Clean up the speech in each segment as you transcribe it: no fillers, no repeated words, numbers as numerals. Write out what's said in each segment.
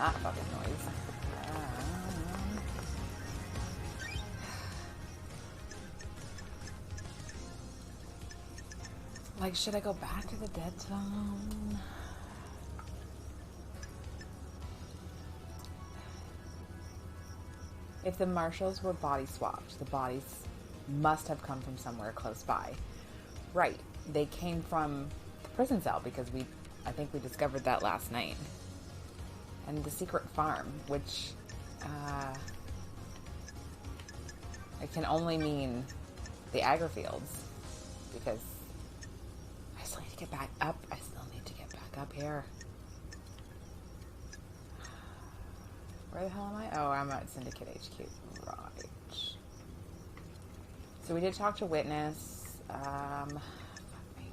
that fucking noise. Like, should I go back to the dead zone? If the marshals were body swapped, the bodies must have come from somewhere close by. Right. They came from the prison cell because I think we discovered that last night. And the secret farm, which, it can only mean the aggrefields, because I still need to get back up. I still need to get back up here. Where the hell am I? Oh, I'm at Syndicate HQ. Right. So we did talk to Witness. Fuck me.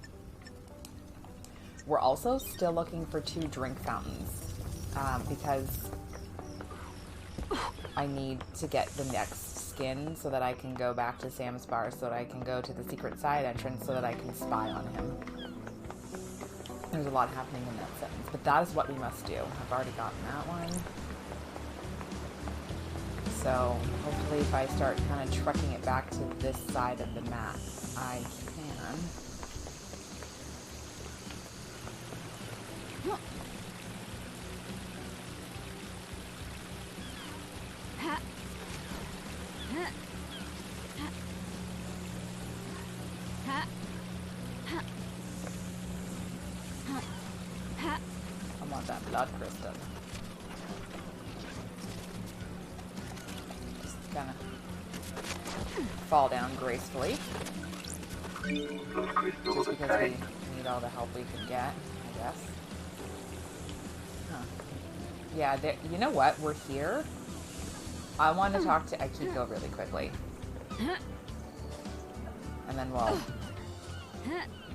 We're also still looking for 2 drink fountains. Because I need to get the next skin so that I can go back to Sam's bar, so that I can go to the secret side entrance, so that I can spy on him. There's a lot happening in that sentence, but that is what we must do. I've already gotten that one. So hopefully if I start kind of trucking it back to this side of the map, I can. I want that blood crystal. Just gonna fall down gracefully. Just because we need all the help we can get, I guess. Huh. Yeah, you know what? We're here. I want to talk to Akiko really quickly. And then we'll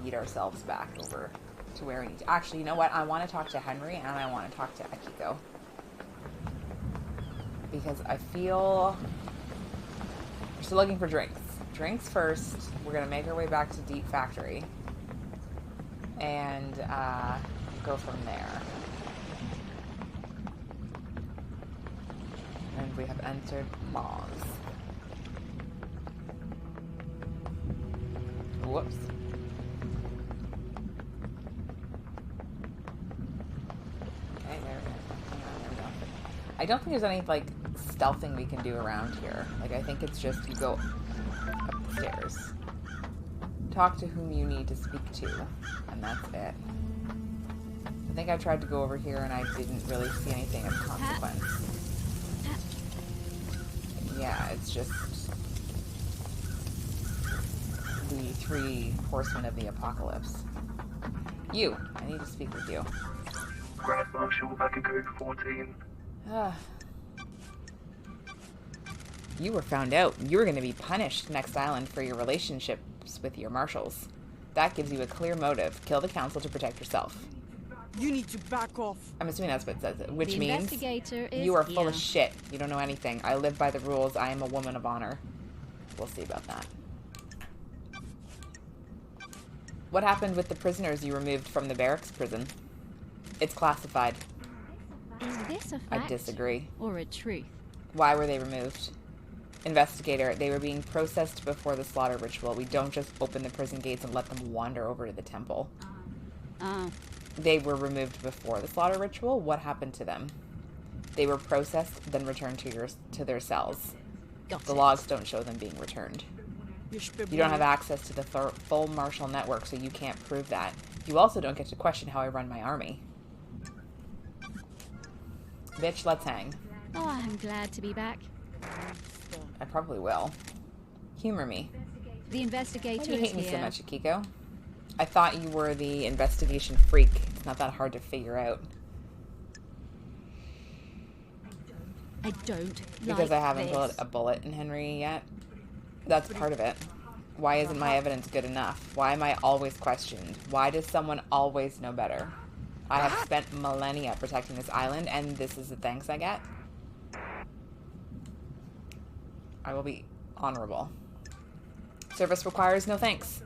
eat ourselves back over to where we need to. Actually, you know what? I want to talk to Henry and I want to talk to Akiko. Because I feel... We're still looking for drinks. Drinks first. We're going to make our way back to Deep Factory. And go from there. And we have entered Mars. Whoops. Okay, there we go. I don't think there's any, like, stealthing we can do around here. Like, I think it's just you go up the stairs. Talk to whom you need to speak to. And that's it. I think I tried to go over here and I didn't really see anything of consequence. Yeah, it's just the 3 horsemen of the apocalypse. You! I need to speak with you. Grand Marshal back in code 14. You were found out. You were going to be punished next island for your relationships with your marshals. That gives you a clear motive. Kill the council to protect yourself. You need to back off. I'm assuming that's what it says. Which the means you are full of shit. You don't know anything. I live by the rules. I am a woman of honor. We'll see about that. What happened with the prisoners you removed from the barracks prison? It's classified. Is this a fact? I disagree. Or a truth? Why were they removed? Investigator, they were being processed before the slaughter ritual. We don't just open the prison gates and let them wander over to the temple. They were removed before the slaughter ritual? What happened to them? They were processed, then returned to their cells. The logs don't show them being returned. You don't have access to the full martial network, so you can't prove that. You also don't get to question how I run my army. Bitch, let's hang. Oh, I'm glad to be back. I probably will. Humor me. The investigator Why do you is hate me here. so much, Akiko? I thought you were the investigation freak. It's not that hard to figure out. I don't Because I haven't this. put a bullet in Henry yet. That's part of it. Why isn't my evidence good enough? Why am I always questioned? Why does someone always know better? I have spent millennia protecting this island, and this is the thanks I get? I will be honorable. Service requires no thanks.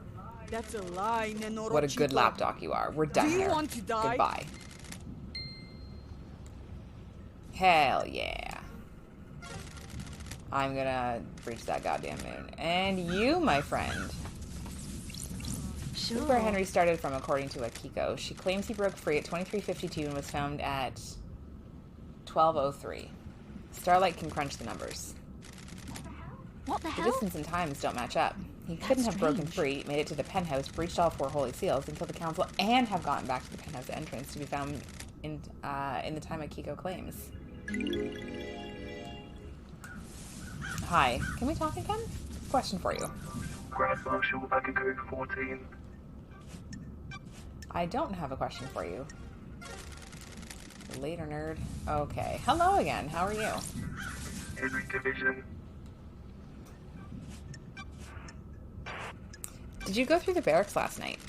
That's a lie, Nenoro. What a good lapdog you are. We're done Do you here. want to die? Goodbye. Hell yeah. I'm gonna breach that goddamn moon. And you, my friend. Sure. This is where Henry started from, according to Akiko. She claims he broke free at 2352 and was found at 1203. Starlight can crunch the numbers. What the The hell? distance and times don't match up. He couldn't have broken free, made it to the penthouse, breached all 4 holy seals, and killed the council, and have gotten back to the penthouse entrance to be found in the time Akiko claims. Hi, can we talk again? Question for you. Grand Marshal back at code 14. I don't have a question for you. Later, nerd. Okay. Hello again. How are you? Henry Division. Did you go through the barracks last night?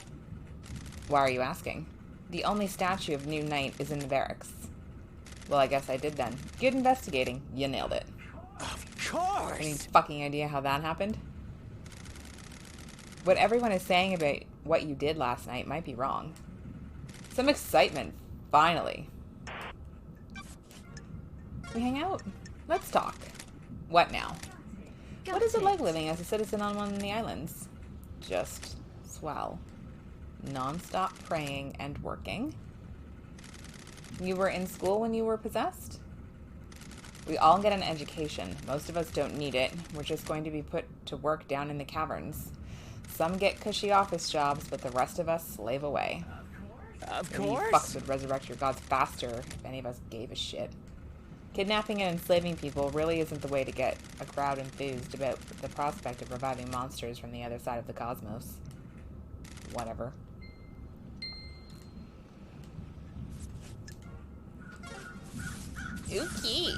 Why are you asking? The only statue of New Knight is in the barracks. Well, I guess I did then. Good investigating. You nailed it. Of course! Any fucking idea how that happened? What everyone is saying about what you did last night might be wrong. Some excitement, finally. We hang out? Let's talk. What now? What is it like living as a citizen on one of the islands? Just swell. Non-stop praying and working. You were in school when you were possessed? We all get an education. Most of us don't need it. We're just going to be put to work down in the caverns. Some get cushy office jobs, but the rest of us slave away. Of Maybe you course! fucks would resurrect your gods faster if any of us gave a shit. Kidnapping and enslaving people really isn't the way to get a crowd enthused about the prospect of reviving monsters from the other side of the cosmos. Whatever. Okay.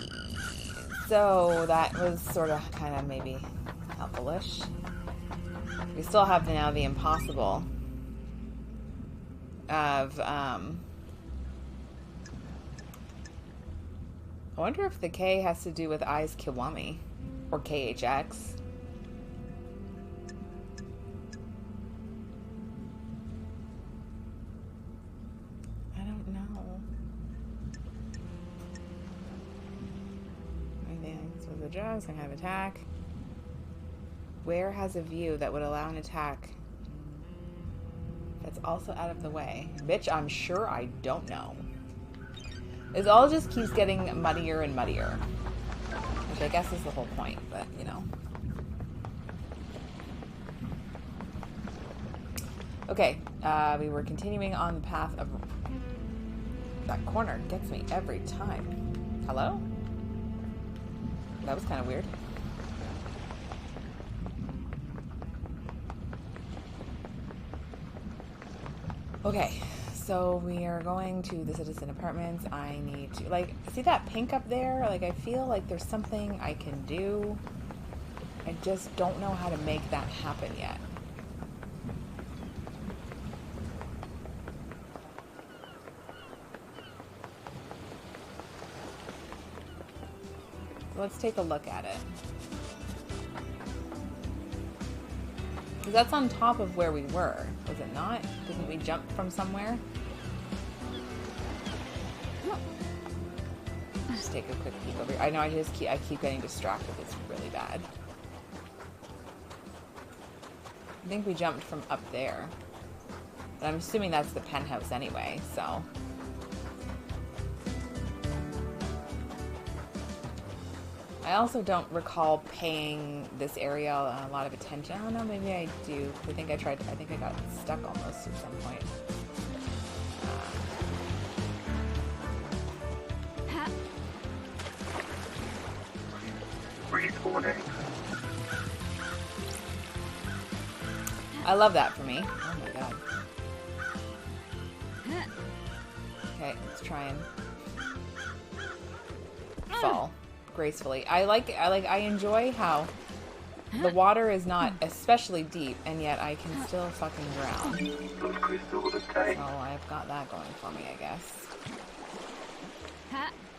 So that was sort of kind of maybe helpful-ish. We still have now the impossible of, I wonder if the K has to do with I's Kiwami. Or KHX. I don't know. I think this was a joke, some kind of attack. Where has a view that would allow an attack that's also out of the way? Bitch, I'm sure I don't know. This all just keeps getting muddier and muddier. Which I guess is the whole point, but, you know. Okay, we were continuing on the path of... That corner gets me every time. Hello? That was kind of weird. Okay, so we are going to the citizen apartments. I need to, like, see that pink up there? Like, I feel like there's something I can do. I just don't know how to make that happen yet. Let's take a look at it. Because that's on top of where we were, was it not? Didn't we jump from somewhere? Just take a quick peek over here. I know I keep getting distracted. It's really bad. I think we jumped from up there. But I'm assuming that's the penthouse anyway, so... I also don't recall paying this area a lot of attention. I don't know, maybe I do. I think I got stuck almost at some point. Respawning. I love that for me. Oh my god. Okay, let's try and fall gracefully. I enjoy how the water is not especially deep, and yet I can still fucking drown. So I've got that going for me, I guess.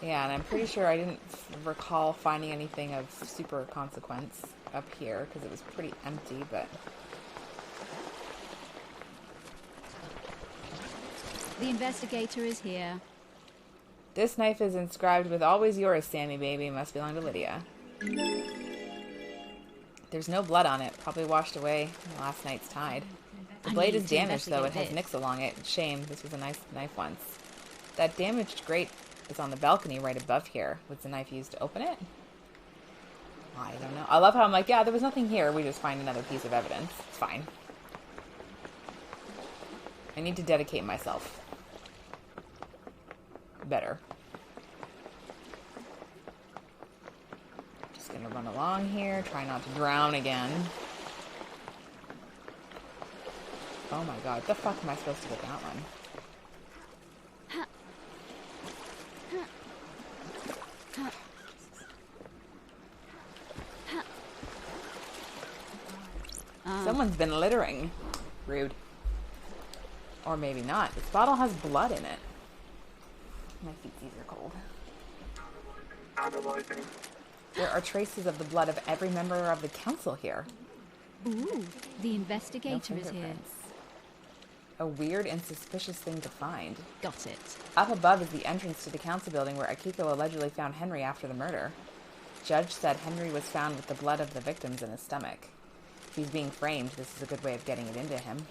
Yeah, and I'm pretty sure I didn't recall finding anything of super consequence up here, because it was pretty empty, but... The investigator is here. This knife is inscribed with "Always yours, Sammy baby." Must belong to Lydia. There's no blood on it. Probably washed away in last night's tide. The blade is damaged, though. It has nicks along it. Shame. This was a nice knife once. That damaged grate is on the balcony right above here. Was the knife used to open it? I don't know. I love how I'm like, yeah, there was nothing here. We just find another piece of evidence. It's fine. I need to dedicate myself better. Just gonna run along here. Try not to drown again. Oh my god. The fuck am I supposed to get that one? Someone's been littering. Rude. Or maybe not. This bottle has blood in it. My feetsies are cold. Analyzing. There are traces of the blood of every member of the council here. Ooh, the No investigator is here. fingerprints. A weird and suspicious thing to find. Got it. Up above is the entrance to the council building where Akiko allegedly found Henry after the murder. Judge said Henry was found with the blood of the victims in his stomach. If he's being framed, this is a good way of getting it into him.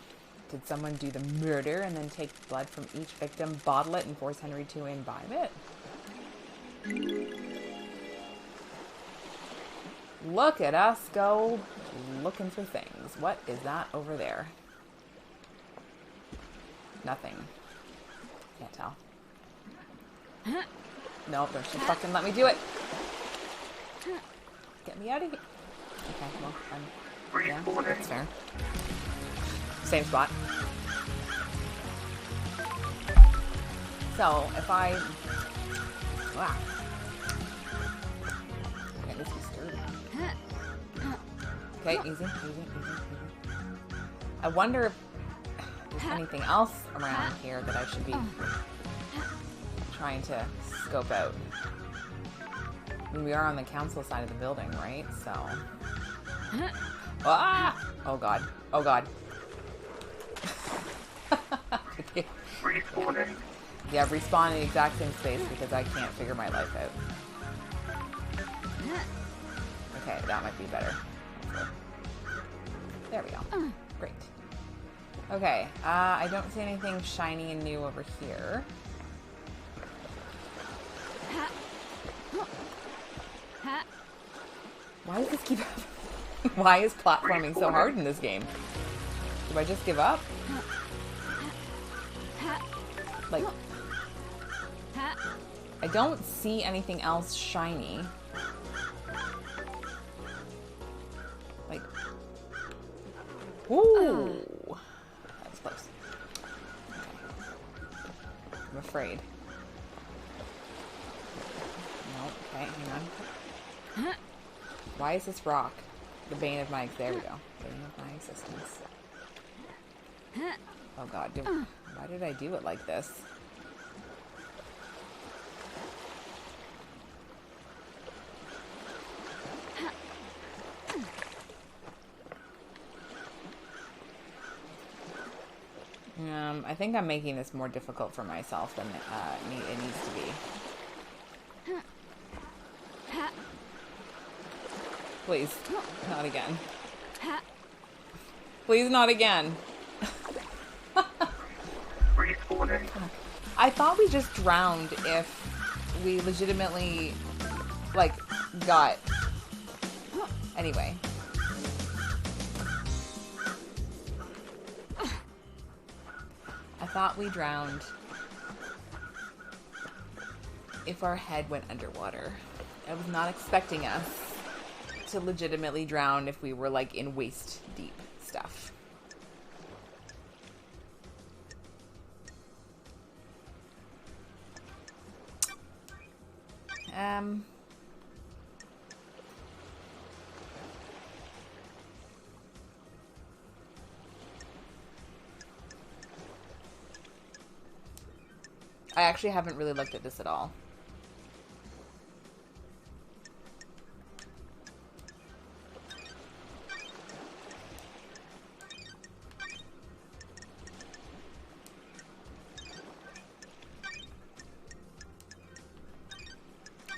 Did someone do the murder and then take blood from each victim, bottle it, and force Henry to imbibe it? Look at us go looking for things. What is that over there? Nothing. Can't tell. Nope, don't you fucking let me do it. Get me out of here. Okay, well, yeah, that's fair. Same spot. So, if I... Wow. Okay, this is sturdy. Okay, easy. I wonder if there's anything else around here that I should be trying to scope out. I mean, we are on the council side of the building, right? So... Ah! Oh god. Oh god. Respawning. Yeah, respawn in the exact same space because I can't figure my life out. Okay, that might be better. There we go. Great. Okay, I don't see anything shiny and new over here. Why does this keep happening? Why is platforming so hard in this game? Do I just give up? Like, I don't see anything else shiny. Like, ooh, that was close. Okay. I'm afraid. No, okay, hang on. Why is this rock the bane of my... There we go. Bane of my existence. Oh god, why did I do it like this? I think I'm making this more difficult for myself than it needs to be. Please, not again. Please, not again. Respawning. I thought we just drowned if we legitimately, like, got... Anyway. I thought we drowned if our head went underwater. I was not expecting us to legitimately drown if we were, like, in waist-deep stuff. I actually haven't really looked at this at all.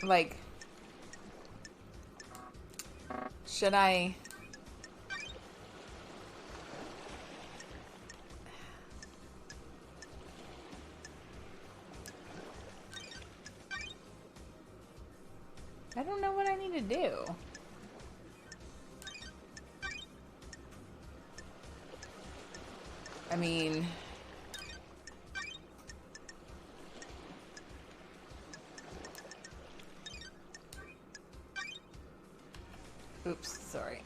Like, should I... I don't know what I need to do. I mean... Oops, sorry.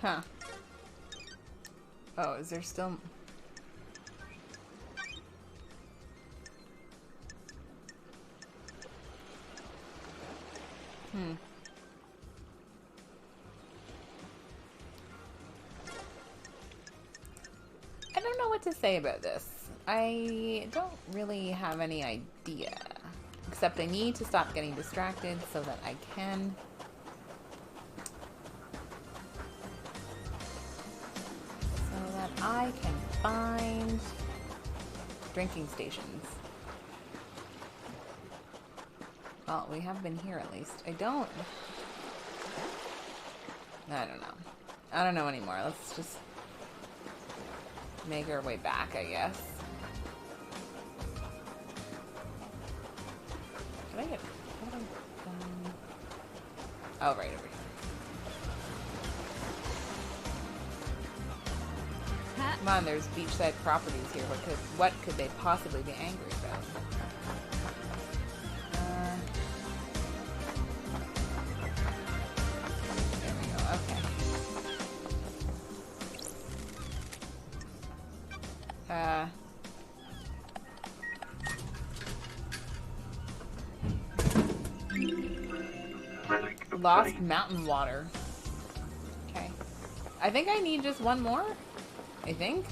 Huh. Oh, is there still... I don't know what to say about this. I don't really have any idea. Except I need to stop getting distracted so that I can... I can find drinking stations. Well, we have been here at least. I don't know. I don't know anymore. Let's just make our way back, I guess. Can I get... Oh, right over here. Come on, there's beachside properties here. What could they possibly be angry about? There we go. Okay. Lost mountain water. Okay. I think I need just one more. I think.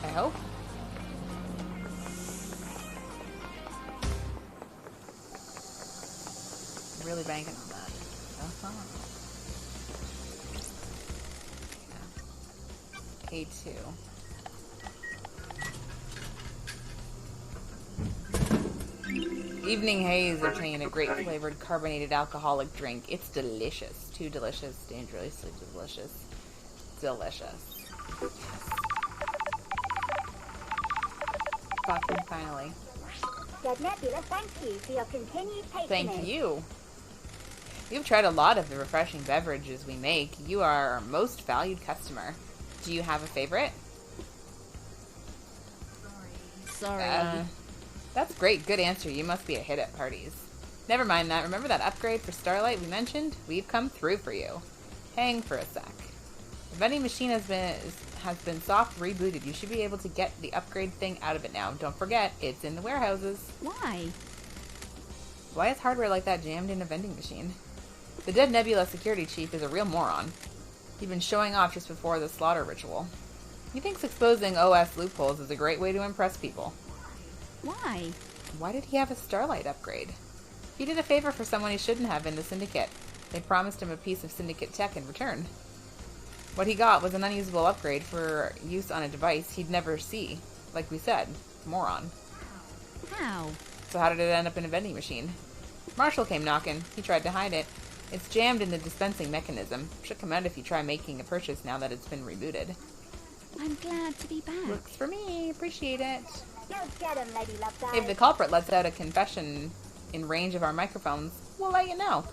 I hope. Really banking on that. Yeah. A2. Evening Haze obtained a great flavored carbonated alcoholic drink. It's delicious. Too delicious. Dangerously delicious. Delicious. Yes. Fucking finally. Nebula, thank you for your continued patronage. Thank you. You've tried a lot of the refreshing beverages we make. You are our most valued customer. Do you have a favorite? Sorry. That's great. Good answer. You must be a hit at parties. Never mind that. Remember that upgrade for Starlight we mentioned? We've come through for you. Hang for a sec. The vending machine has been soft rebooted. You should be able to get the upgrade thing out of it now. Don't forget, it's in the warehouses. Why? Why is hardware like that jammed in a vending machine? The Dead Nebula security chief is a real moron. He's been showing off just before the slaughter ritual. He thinks exposing OS loopholes is a great way to impress people. Why? Why did he have a Starlight upgrade? He did a favor for someone he shouldn't have in the Syndicate. They promised him a piece of Syndicate tech in return. What he got was an unusable upgrade for use on a device he'd never see. Like we said, moron. How? So how did it end up in a vending machine? Marshall came knocking. He tried to hide it. It's jammed in the dispensing mechanism. Should come out if you try making a purchase now that it's been rebooted. I'm glad to be back. Works for me. Appreciate it. You'll get 'em, Lady Loveday. If the culprit lets out a confession in range of our microphones, we'll let you know.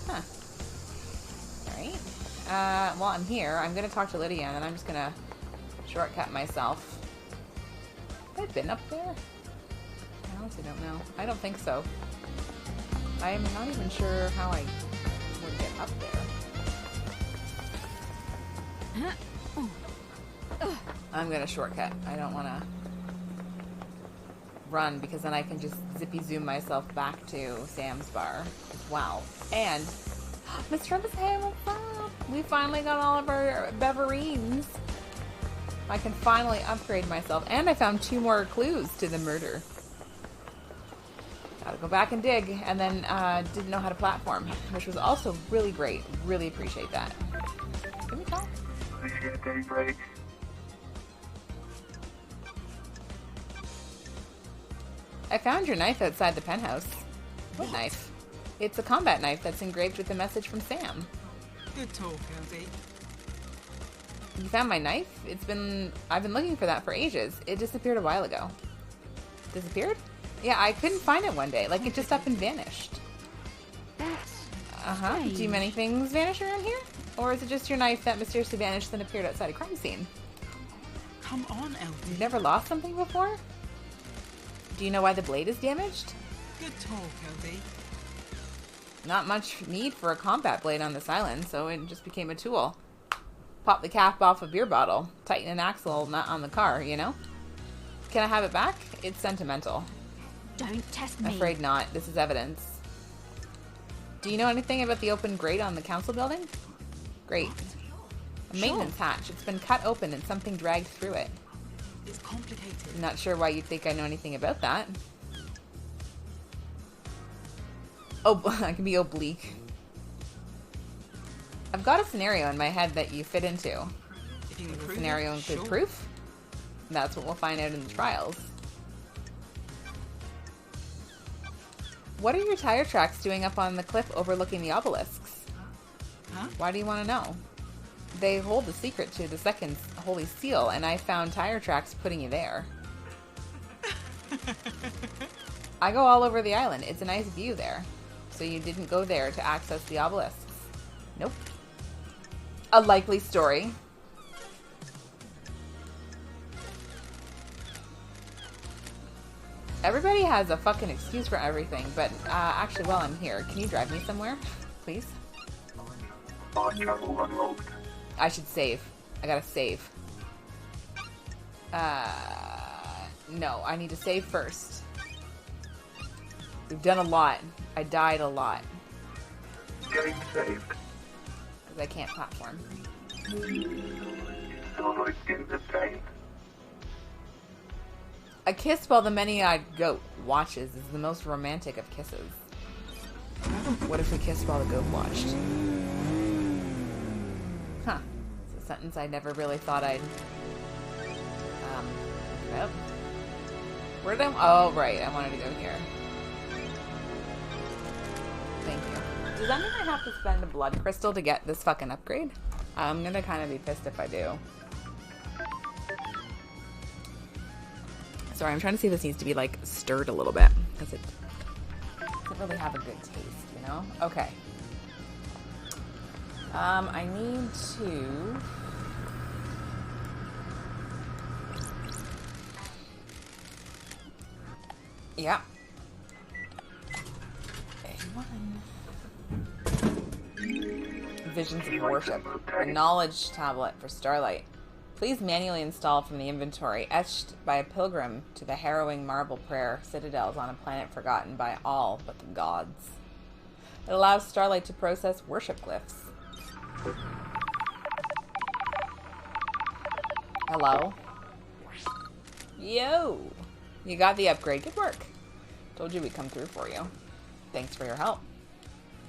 Huh. Alright. Well, I'm here. I'm going to talk to Lydia, and then I'm just going to shortcut myself. Have I been up there? I honestly don't know. I don't think so. I'm not even sure how I would get up there. I'm going to shortcut. I don't want to run, because then I can just zippy zoom myself back to Sam's bar. Wow. And Miss Travis, hey, what's up? We finally got all of our beverines. I can finally upgrade myself. And I found 2 more clues to the murder. Gotta Gotta go back and dig, and then didn't know how to platform, which was also really great. Really appreciate that. Can we talk? Appreciate a day break. I found your knife outside the penthouse. What knife? It's a combat knife that's engraved with a message from Sam. Good talk, Elsie. You found my knife? I've been looking for that for ages. It disappeared a while ago. Disappeared? Yeah, I couldn't find it one day. Like, it just up and vanished. That's Do many things vanish around here? Or is it just your knife that mysteriously vanished and appeared outside a crime scene? Come on, Elsie. You've never lost something before? Do you know why the blade is damaged? Good talk, Elsie. Not much need for a combat blade on this island, so it just became a tool. Pop the cap off a beer bottle, tighten an axle nut on the car, you know? Can I have it back? It's sentimental. Don't test me. Afraid not. This is evidence. Do you know anything about the open grate on the council building? Great. A maintenance hatch. It's been cut open and something dragged through it. It's complicated. Not sure why you'd think I know anything about that. Oh, I can be oblique. I've got a scenario in my head that you fit into. If you can Does the prove scenario it, include sure. proof? That's what we'll find out in the trials. What are your tire tracks doing up on the cliff overlooking the obelisks? Huh? Why do you want to know? They hold the secret to the second holy seal, and I found tire tracks putting you there. I go all over the island. It's a nice view there. So you didn't go there to access the obelisks? Nope. A likely story. Everybody has a fucking excuse for everything, but actually, while I'm here, can you drive me somewhere? Please? Bar travel unlocked. I should save. I gotta save. No, I need to save first. We've done a lot. I died a lot. Getting saved. Because I can't platform. Someone in the pain. A kiss while the many-eyed goat watches is the most romantic of kisses. What if we kissed while the goat watched? Huh. It's a sentence I never really thought I'd think about. Where did I... Oh, right. I wanted to go here. Thank you. Does that mean I have to spend a blood crystal to get this fucking upgrade? I'm gonna kind of be pissed if I do. Sorry, I'm trying to see if this needs to be, like, stirred a little bit. Because it doesn't really have a good taste, you know? Okay. I need to... Yeah. Visions of Worship. A knowledge tablet for Starlight. Please manually install from the inventory, etched by a pilgrim to the harrowing marble prayer citadels on a planet forgotten by all but the gods. It allows Starlight to process worship glyphs. Hello? Yo! You got the upgrade. Good work. Told you we'd come through for you. Thanks for your help.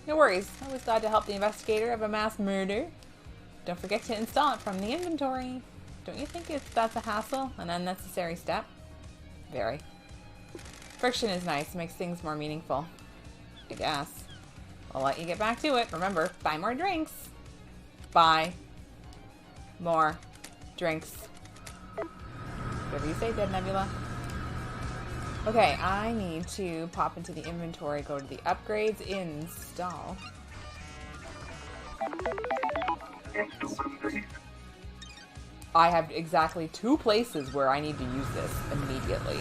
No worries. Always glad to help the investigator of a mass murder. Don't forget to install it from the inventory. Don't you think that's a hassle? An unnecessary step? Very. Friction is nice. Makes things more meaningful. I guess. I'll let you get back to it. Remember, buy more drinks. Buy more drinks. Whatever you say, Dead Nebula. Okay, I need to pop into the inventory, go to the upgrades, install. Install complete. I have exactly 2 places where I need to use this immediately.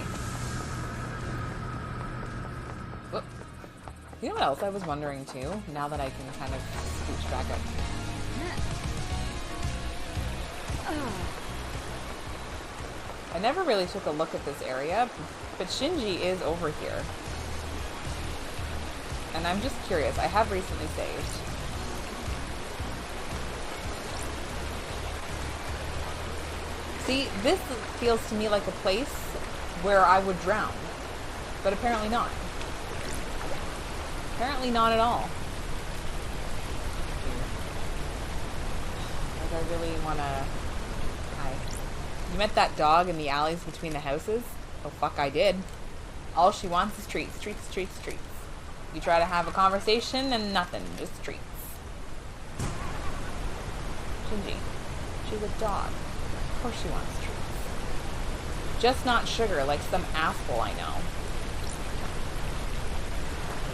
Whoop. You know what else I was wondering too, now that I can kind of scooch back up? I never really took a look at this area, but Shinji is over here. And I'm just curious. I have recently saved. See, this feels to me like a place where I would drown. But apparently not. Apparently not at all. Like, I really wanna... Hi. You met that dog in the alleys between the houses? Oh, fuck, I did. All she wants is treats, treats, treats, treats. You try to have a conversation and nothing, just treats. Shinji, she's a dog. Of course she wants treats. Just not sugar, like some asshole I know.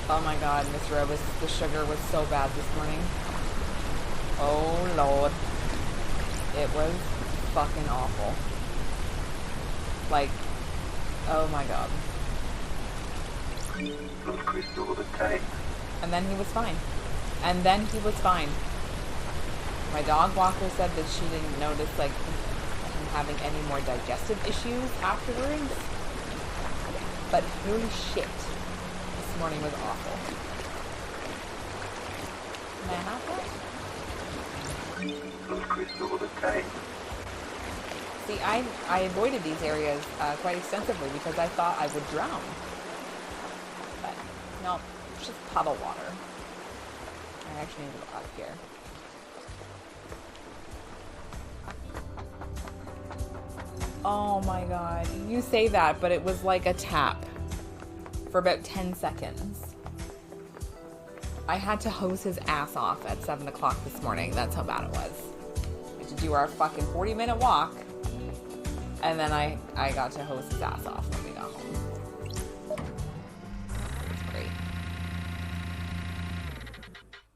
Oh my god, Miss Robus, the sugar was so bad this morning. Oh lord. It was fucking awful. Like, oh my god. And then he was fine. And then he was fine. My dog walker said that she didn't notice, like, him having any more digestive issues afterwards. But holy shit. This morning was awful. Can I have that? See, I avoided these areas quite extensively because I thought I would drown. But, no, it's just puddle water. I actually need to go up here. Oh my god. You say that, but it was like a tap. For about 10 seconds. I had to hose his ass off at 7 o'clock this morning. That's how bad it was. We had to do our fucking 40-minute walk. And then I got to hose his ass off when we got home. It's great.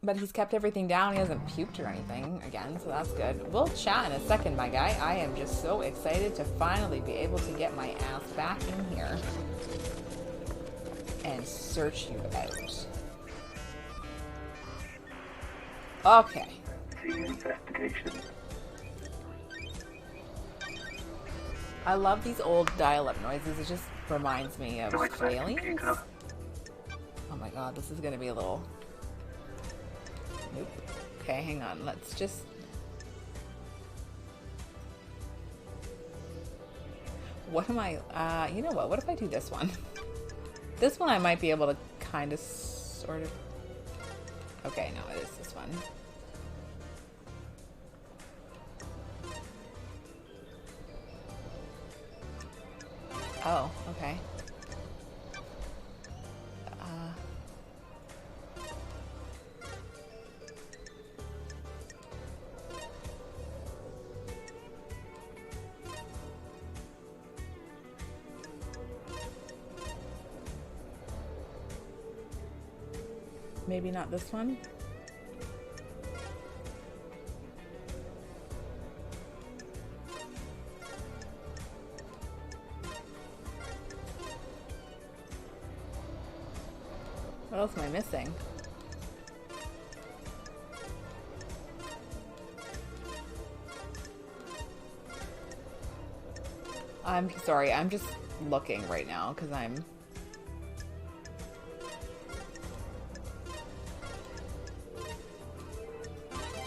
But he's kept everything down. He hasn't puked or anything again, so that's good. We'll chat in a second, my guy. I am just so excited to finally be able to get my ass back in here and search you out. Okay. Investigation. I love these old dial-up noises. It just reminds me of aliens. Oh my god, this is gonna be a little... Nope. Okay, hang on. Let's just... What am I... you know what? What if I do this one? This one I might be able to kind of, sort of... Okay, no, it is this one. Oh, okay. Maybe not this one. What else am I missing? I'm sorry, I'm just looking right now because I'm...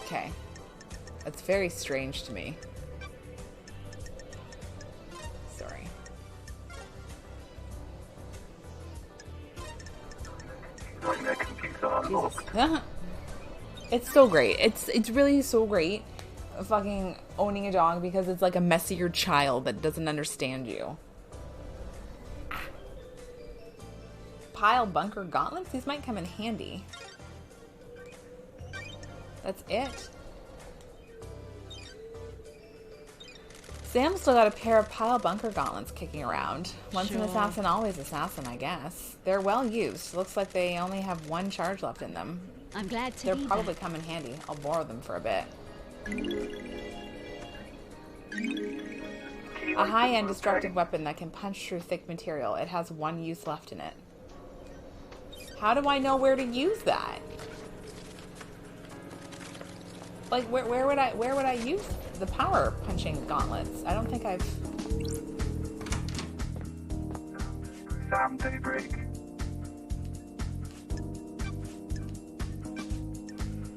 Okay. That's very strange to me. Sorry. Jesus. It's so great. It's really so great fucking owning a dog because it's like a messier child that doesn't understand you. Pile bunker gauntlets? These might come in handy. That's it. Sam's still got a pair of pile bunker gauntlets kicking around. Once an assassin, always assassin, I guess. They're well used. Looks like they only have one charge left in them. I'm glad to They're be probably back. come in handy. I'll borrow them for a bit. A high-end destructive weapon that can punch through thick material. It has one use left in it. How do I know where to use that? Like, where would I use the power punching gauntlets? I don't think I've... Sam Daybreak.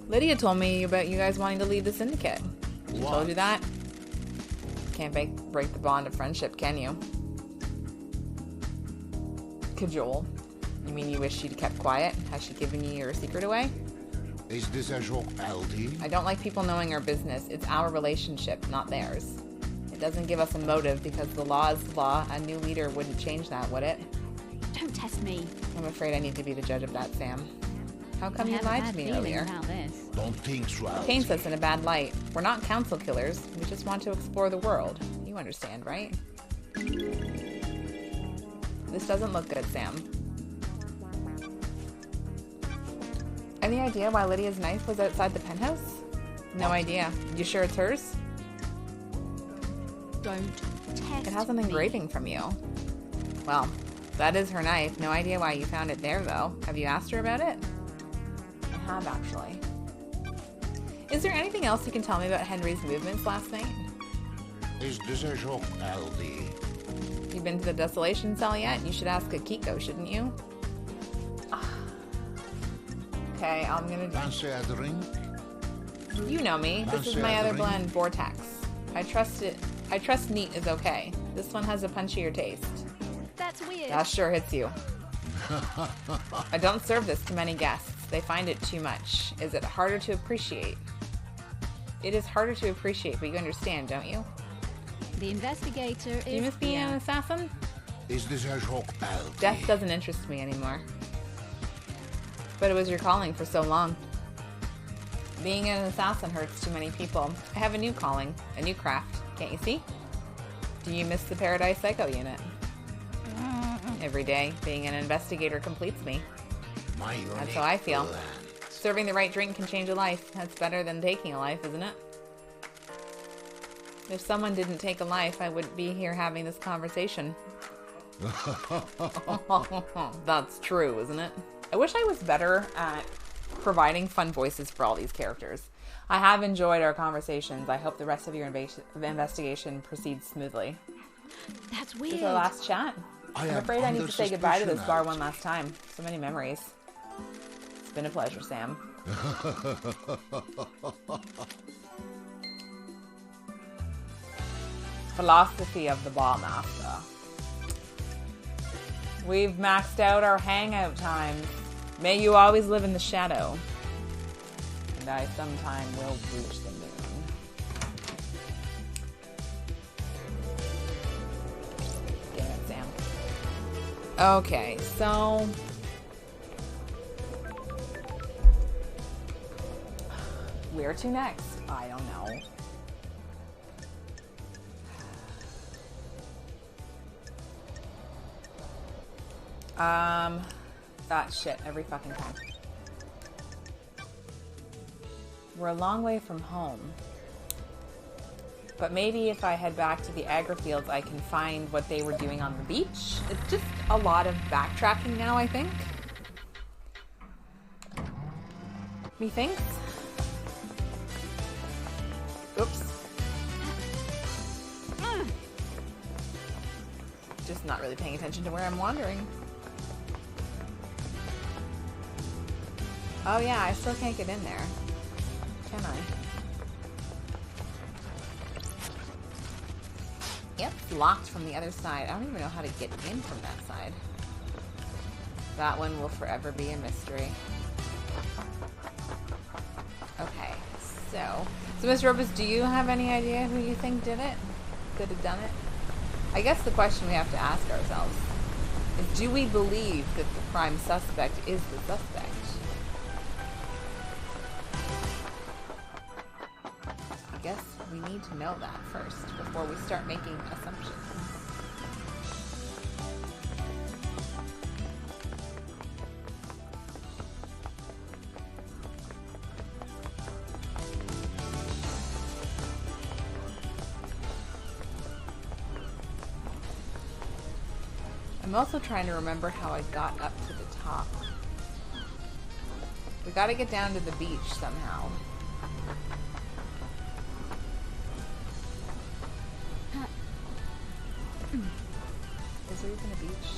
Lydia told me about you guys wanting to leave the syndicate. She told you that? Can't break the bond of friendship, can you? Cajole. You mean you wish she'd kept quiet? Has she given you your secret away? Is this a joke, Aldi? I don't like people knowing our business. It's our relationship, not theirs. It doesn't give us a motive because the law is the law. A new leader wouldn't change that, would it? Don't test me. I'm afraid I need to be the judge of that, Sam. How come you lied to me earlier? Don't think so, Aldi. Paints us in a bad light. We're not council killers. We just want to explore the world. You understand, right? This doesn't look good, Sam. Any idea why Lydia's knife was outside the penthouse? No idea. You sure it's hers? Don't test It has an engraving from you. Well, that is her knife. No idea why you found it there, though. Have you asked her about it? I have, actually. Is there anything else you can tell me about Henry's movements last night? Is this a joke, Aldi? You been to the desolation cell yet? You should ask Akiko, shouldn't you? Okay, I'm gonna... Fancy a drink? You know me. This is my other blend, Vortex. I trust it. I trust neat is okay. This one has a punchier taste. That's weird. That sure hits you. I don't serve this to many guests. They find it too much. Is it harder to appreciate? It is harder to appreciate, but you understand, don't you? The investigator is... You miss being an assassin? Is this a joke, Aldi? Death doesn't interest me anymore. But it was your calling for so long. Being an assassin hurts too many people. I have a new calling, a new craft. Can't you see? Do you miss the Paradise Psycho unit? Every day, being an investigator completes me. That's how I feel. Serving the right drink can change a life. That's better than taking a life, isn't it? If someone didn't take a life, I wouldn't be here having this conversation. That's true, isn't it? I wish I was better at providing fun voices for all these characters. I have enjoyed our conversations. I hope the rest of your investigation proceeds smoothly. That's weird. This is our last chat. I'm afraid I need to say goodbye to this bar one last time. So many memories. It's been a pleasure, Sam. Philosophy of the Ball Master. We've maxed out our hangout times. May you always live in the shadow. And I sometime will reach the moon. Damn it, Sam. Okay, so... where to next? I don't know. That shit every fucking time. We're a long way from home. But maybe if I head back to the Agrifields, I can find what they were doing on the beach. It's just a lot of backtracking now, I think. Methinks. Oops. Just not really paying attention to where I'm wandering. Oh yeah, I still can't get in there. Can I? Yep, it's locked from the other side. I don't even know how to get in from that side. That one will forever be a mystery. Okay, so Mr. Robus, do you have any idea who you think did it? Could have done it? I guess the question we have to ask ourselves is, do we believe that the prime suspect is the suspect? I guess we need to know that first before we start making assumptions. I'm also trying to remember how I got up to the top. We gotta get down to the beach somehow. Is there even a beach?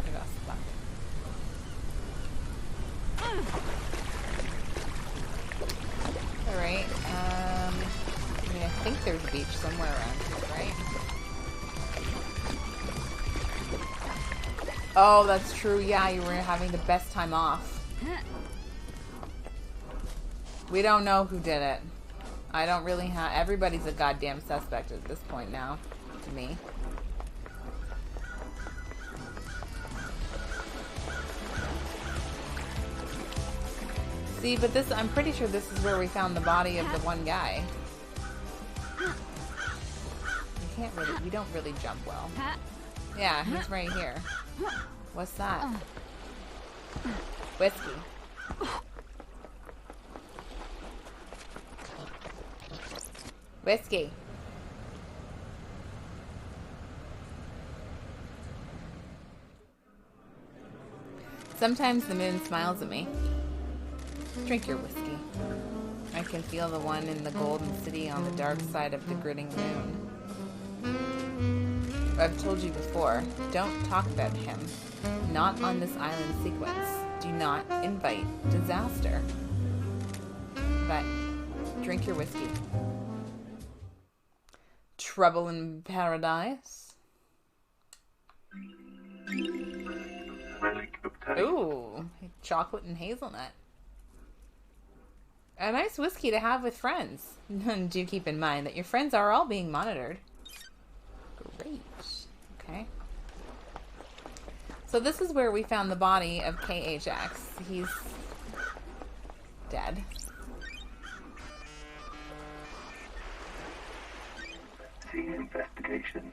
I got stuck. Alright, I mean, I think there's somewhere around here, right? Oh, that's true. Yeah, you were having the best time off. We don't know who did it. I don't really have... Everybody's a goddamn suspect at this point now, to me. See, but this... I'm pretty sure this is where we found the body of the one guy. You can't really... We don't really jump well. Yeah, he's right here. What's that? Whiskey. Whiskey. Sometimes the moon smiles at me. Drink your whiskey. I can feel the one in the golden city on the dark side of the grinning moon. I've told you before, don't talk about him. Not on this island sequence. Do not invite disaster. But drink your whiskey. Trouble in Paradise. Relic obtained. Ooh, chocolate and hazelnut. A nice whiskey to have with friends. Do keep in mind that your friends are all being monitored. Great. Okay. So this is where we found the body of KHX. He's dead. See investigation.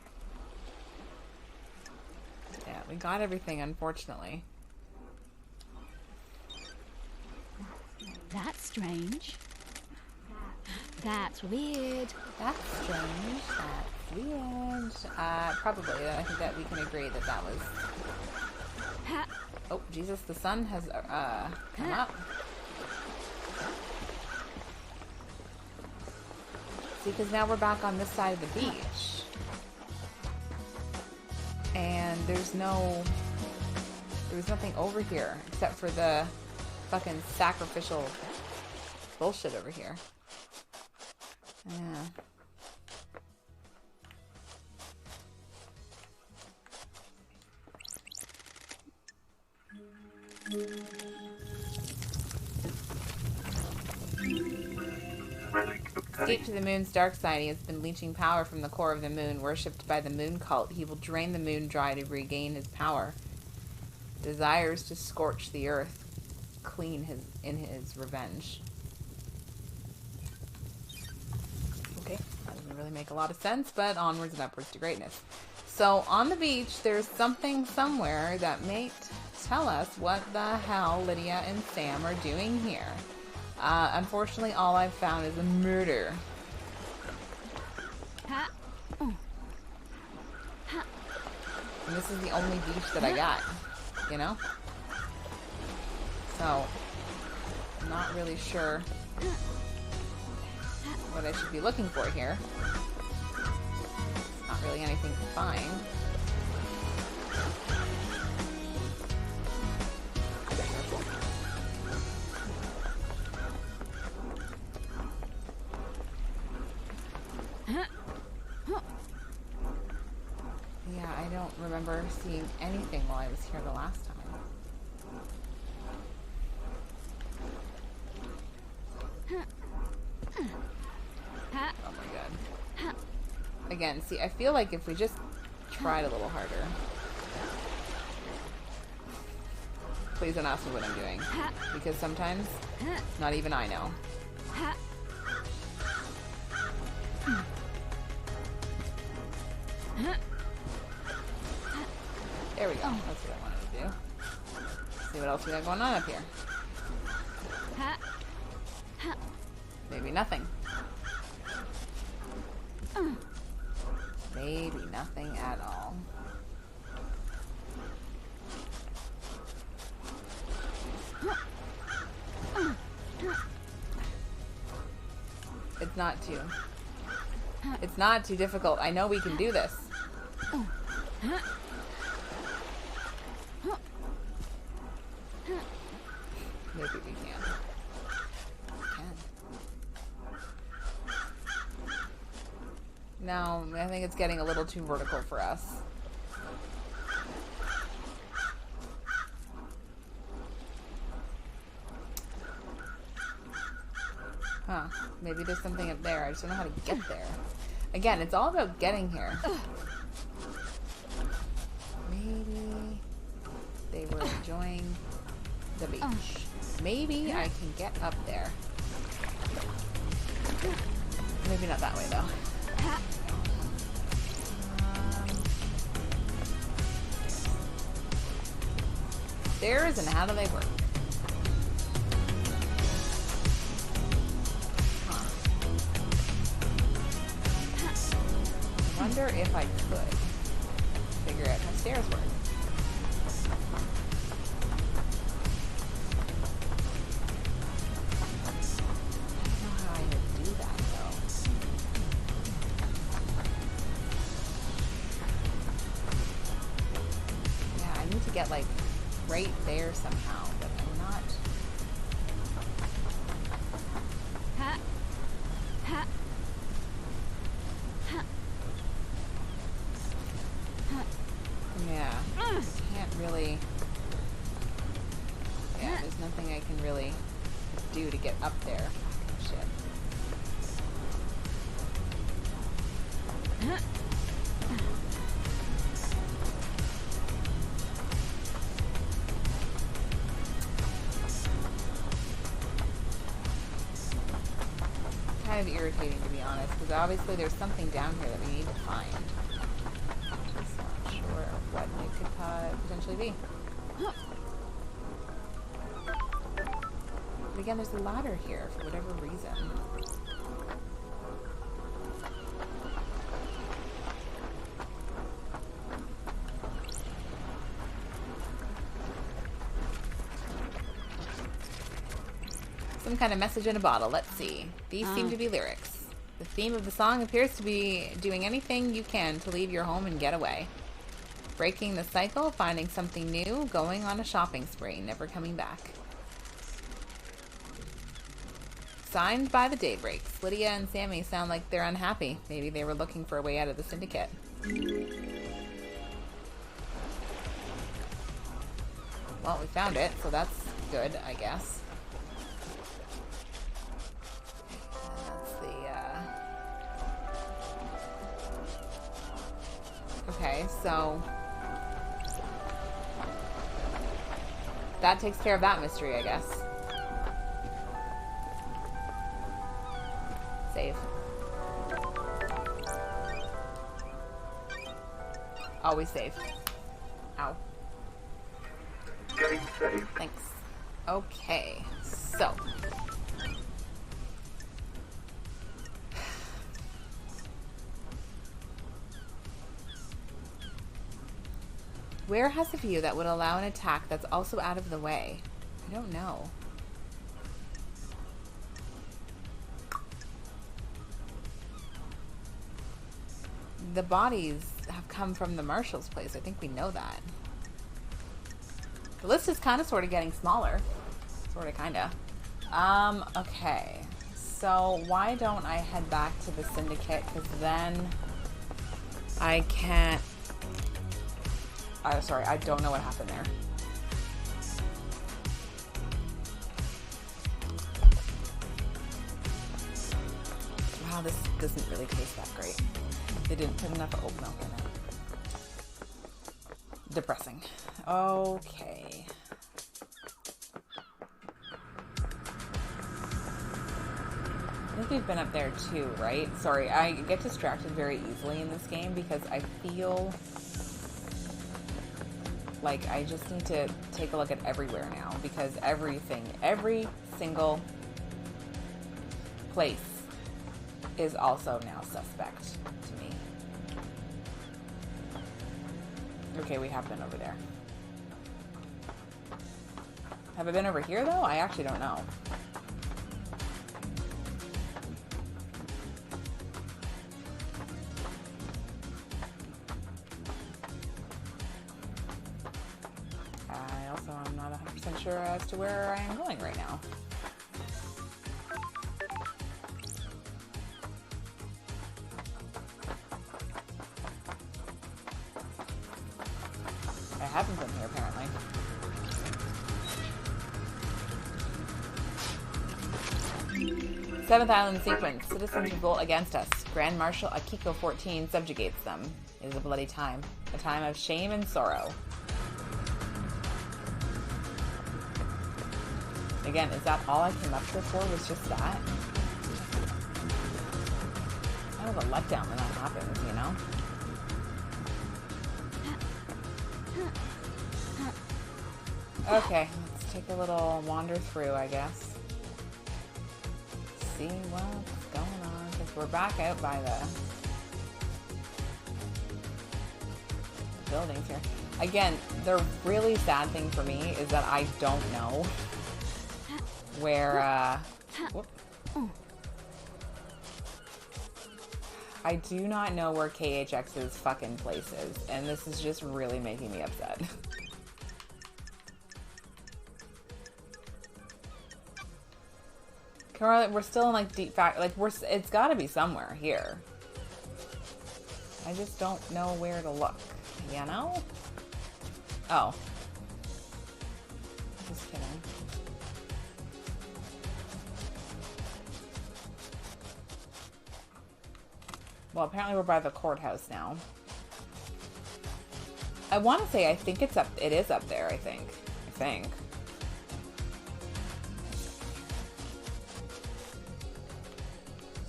Yeah, we got everything, unfortunately. That's strange. That's weird. That's strange. That's weird. Probably. I think that we can agree that that was... Oh, Jesus, the sun has come up. See, because now we're back on this side of the beach. And there's nothing over here except for the fucking sacrificial bullshit over here. Yeah. Relic obtained. Escape to the moon's dark side. He has been leeching power from the core of the moon, worshipped by the moon cult. He will drain the moon dry to regain his power. Desires to scorch the earth clean in his revenge. Okay, that doesn't really make a lot of sense, but onwards and upwards to greatness. So on the beach, there's something somewhere that may tell us what the hell Lydia and Sam are doing here. Unfortunately, all I've found is a murder. And this is the only beach that I got, you know? So, I'm not really sure what I should be looking for here. It's not really anything to find. Yeah, I don't remember seeing anything while I was here the last time. Oh my god. Again, see, I feel like if we just tried a little harder. Please don't ask me what I'm doing. Because sometimes, not even I know. There we go. That's what I wanted to do. See what else we got going on up here. Maybe nothing. Maybe nothing at all. It's not too difficult. I know we can do this. Maybe we can. No, I think it's getting a little too vertical for us. Huh. Maybe there's something up there. I just don't know how to get there. Again, it's all about getting here. Maybe they were enjoying the beach. Maybe I can get up there. Maybe not that way, though. Stairs, and how do they work? I wonder if I could figure out how stairs work. I don't know how I would do that, though. Yeah, I need to get, like, right there somehow, but I'm not... Yeah, I can't really... Yeah, there's nothing I can really do to get up there. Fucking shit. Kind of irritating, to be honest, because obviously there's something down here that we need to find. Just not sure what it could potentially be. But again, there's a ladder here for whatever reason. Some kind of message in a bottle. Let's see. These seem to be lyrics. The theme of the song appears to be doing anything you can to leave your home and get away. Breaking the cycle, finding something new, going on a shopping spree, never coming back. Signed by the Daybreaks. Lydia and Sammy sound like they're unhappy. Maybe they were looking for a way out of the syndicate. Well, we found it, so that's good, I guess. Okay, so that takes care of that mystery, I guess. Save. Always save. Ow. Getting saved. Thanks. Okay, so where has a view that would allow an attack that's also out of the way? I don't know. The bodies have come from the marshal's place. I think we know that. The list is kind of sort of getting smaller. Sort of, kind of. Okay. So why don't I head back to the syndicate? Because then I can't... sorry, I don't know what happened there. Wow, this doesn't really taste that great. They didn't put enough oat milk in it. Depressing. Okay. I think we've been up there too, right? Sorry, I get distracted very easily in this game because I feel like I just need to take a look at everywhere now, because everything, every single place is also now suspect to me. Okay, we have been over there. Have I been over here though? I actually don't know. I'm not 100% sure as to where I am going right now. happens in here, apparently. Seventh Island sequence. Citizens revolt against us. Grand Marshal Akiko 14 subjugates them. It is a bloody time. A time of shame and sorrow. Again, is that all I came up here for? Was just that? Kind of a letdown when that happens, you know? Okay, let's take a little wander through, I guess. See what's going on, because we're back out by the buildings here. Again, the really sad thing for me is that I don't know where, I do not know where KHX's fucking place is, and this is just really making me upset. We're still in like deep fact, like it's gotta be somewhere here. I just don't know where to look, you know? Oh. Just kidding. Well, apparently we're by the courthouse now. I want to say I think it is up there, I think.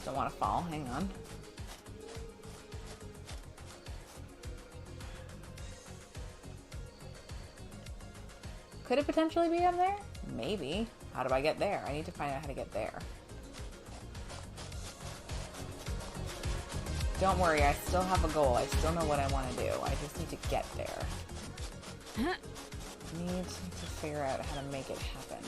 Don't want to fall. Hang on. Could it potentially be up there? Maybe. How do I get there? I need to find out how to get there. Don't worry, I still have a goal. I still know what I want to do. I just need to get there. Need to figure out how to make it happen.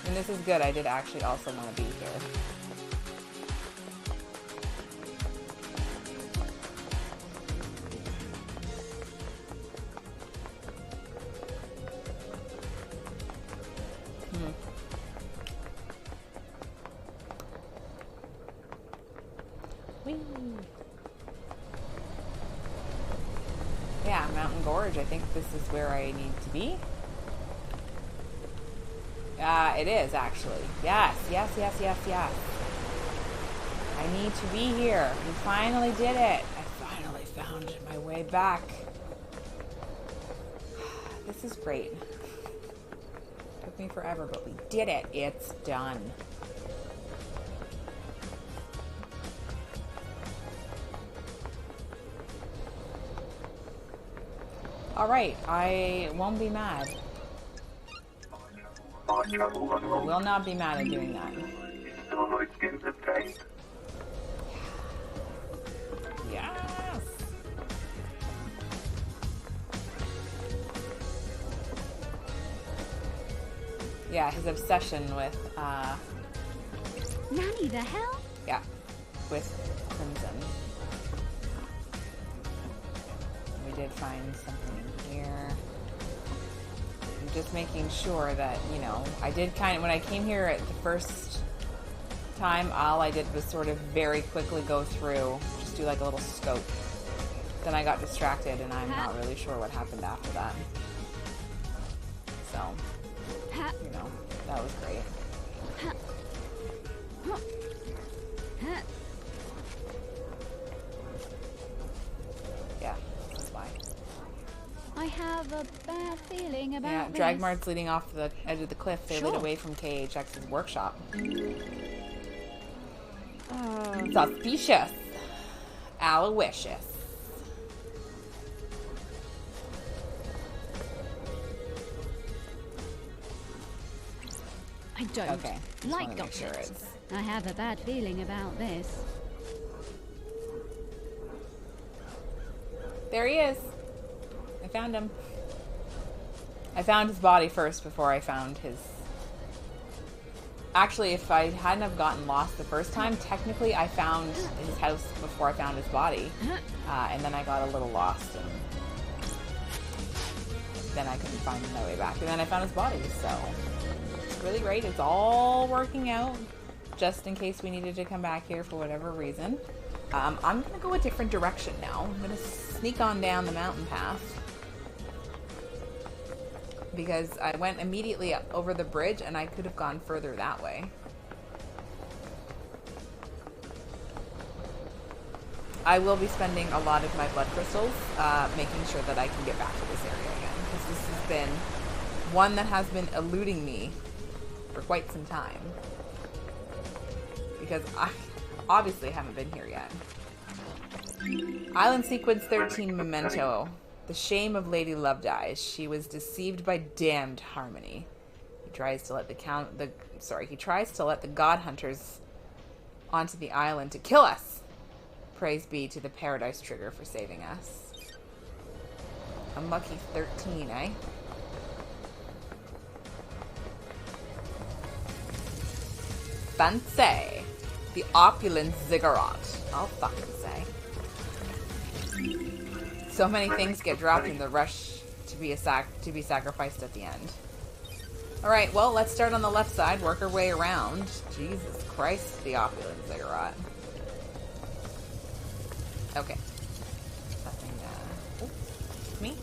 And this is good. I did actually also want to be here. Yeah, Mountain Gorge. I think this is where I need to be. It is, actually. Yes. I need to be here. We finally did it. I finally found my way back. This is great. Took me forever, but we did it. It's done. Alright, I won't be mad. Will not be mad at doing that. Yes! Yeah, his obsession with, Nanny, the hell? yeah, with Crimson. We did find something in here. I'm just making sure that, you know, I did kind of, when I came here at the first time, all I did was sort of very quickly go through, just do like a little scope. Then I got distracted and I'm not really sure what happened after that. So, you know, that was great. Yeah, that's why. I have a bad feeling about Yeah, this. drag marks leading off the edge of the cliff. They lead away from KHX's workshop. Suspicious. Aloysius. I don't Okay, just like wanna make sure gossips. it's... I have a bad feeling about this. There he is. I found him. I found his body first before I found his... Actually, if I hadn't have gotten lost the first time, technically I found his house before I found his body. And then I got a little lost, and then I couldn't find my way back. And then I found his body, so... It's really great. It's all working out. just in case we needed to come back here for whatever reason. I'm going to go a different direction now. I'm going to sneak on down the mountain path. Because I went immediately over the bridge and I could have gone further that way. I will be spending a lot of my blood crystals making sure that I can get back to this area again. Because this has been one that has been eluding me for quite some time. Because I obviously haven't been here yet. Island Sequence 13 Memento. The shame of Lady Love dies. She was deceived by damned Harmony. He tries to let the God Hunters onto the island to kill us. Praise be to the Paradise Trigger for saving us. Unlucky 13, eh? Fancy. The opulent ziggurat. I'll fucking say. So many things get dropped in the rush to be sacrificed at the end. Alright, well, let's start on the left side, work our way around. Jesus Christ, the opulent ziggurat. Okay. Nothing, me?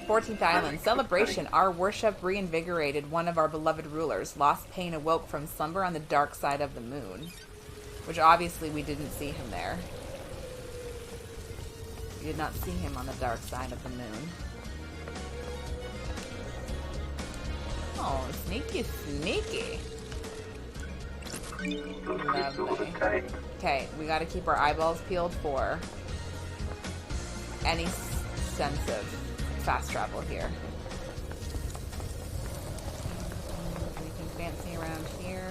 14th Island. Celebration. Our worship reinvigorated one of our beloved rulers. Lost Pain awoke from slumber on the dark side of the moon. Which obviously we didn't see him there. We did not see him on the dark side of the moon. Oh, sneaky, sneaky. Lovely. Okay, we gotta keep our eyeballs peeled for any sense of fast travel here. We can fancy around here.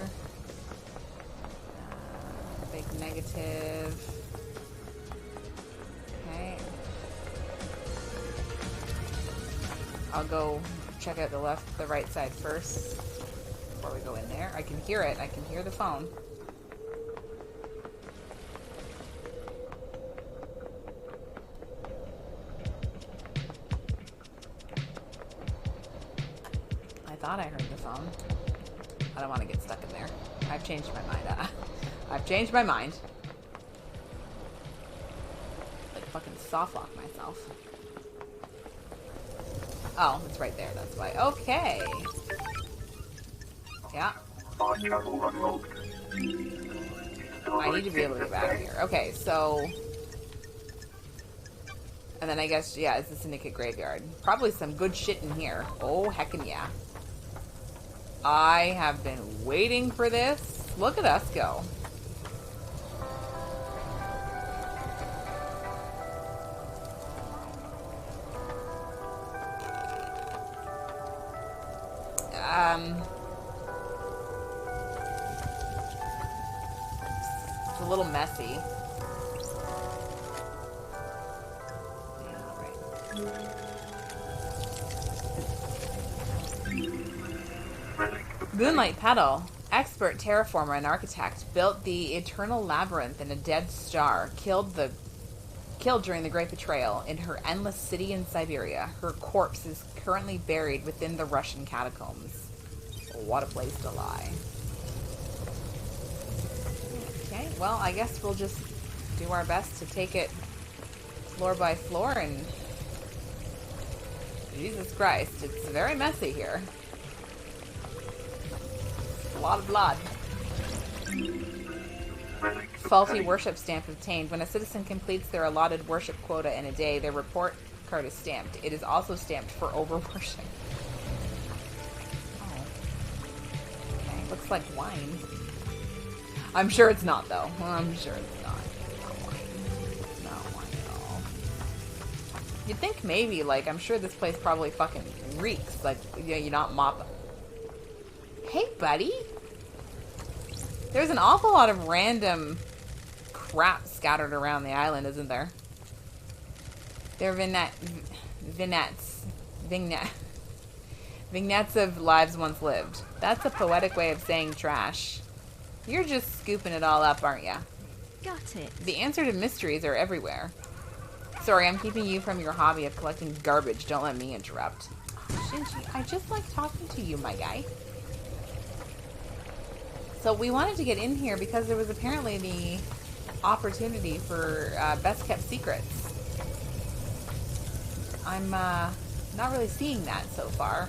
Big negative. Okay. I'll go check out the right side first before we go in there. I can hear it. I can hear the phone. I thought I heard the phone. I don't want to get stuck in there. I've changed my mind. I've changed my mind. Like fucking soft lock myself. Oh, it's right there. That's why. Okay. Yeah. I need to be able to get back here. Okay, so... And then I guess, yeah, it's the Syndicate Graveyard. Probably some good shit in here. Oh, heckin' yeah. I have been waiting for this. Look at us go. It's a little messy. Yeah, right. Moonlight Petal, expert terraformer and architect, built the eternal labyrinth in a dead star, killed during the Great Betrayal in her endless city in Siberia. Her corpse is currently buried within the Russian catacombs. What a place to lie. Okay, well, I guess we'll just do our best to take it floor by floor and... Jesus Christ, it's very messy here. A lot of blood. Faulty worship stamp obtained. When a citizen completes their allotted worship quota in a day, their report card is stamped. It is also stamped for over-worship. Oh. Okay, looks like wine. I'm sure it's not, though. I'm sure it's not. It's not wine. It's not wine at all. You'd think maybe, like, I'm sure this place probably fucking reeks. Like, you know, you're not mopping. Hey, buddy! There's an awful lot of random crap scattered around the island, isn't there? They're vignettes of lives once lived. That's a poetic way of saying trash. You're just scooping it all up, aren't ya? Got it. The answer to mysteries are everywhere. Sorry, I'm keeping you from your hobby of collecting garbage. Don't let me interrupt. Oh, Shinji, I just like talking to you, my guy. So we wanted to get in here because there was apparently the opportunity for best kept secrets. I'm not really seeing that so far.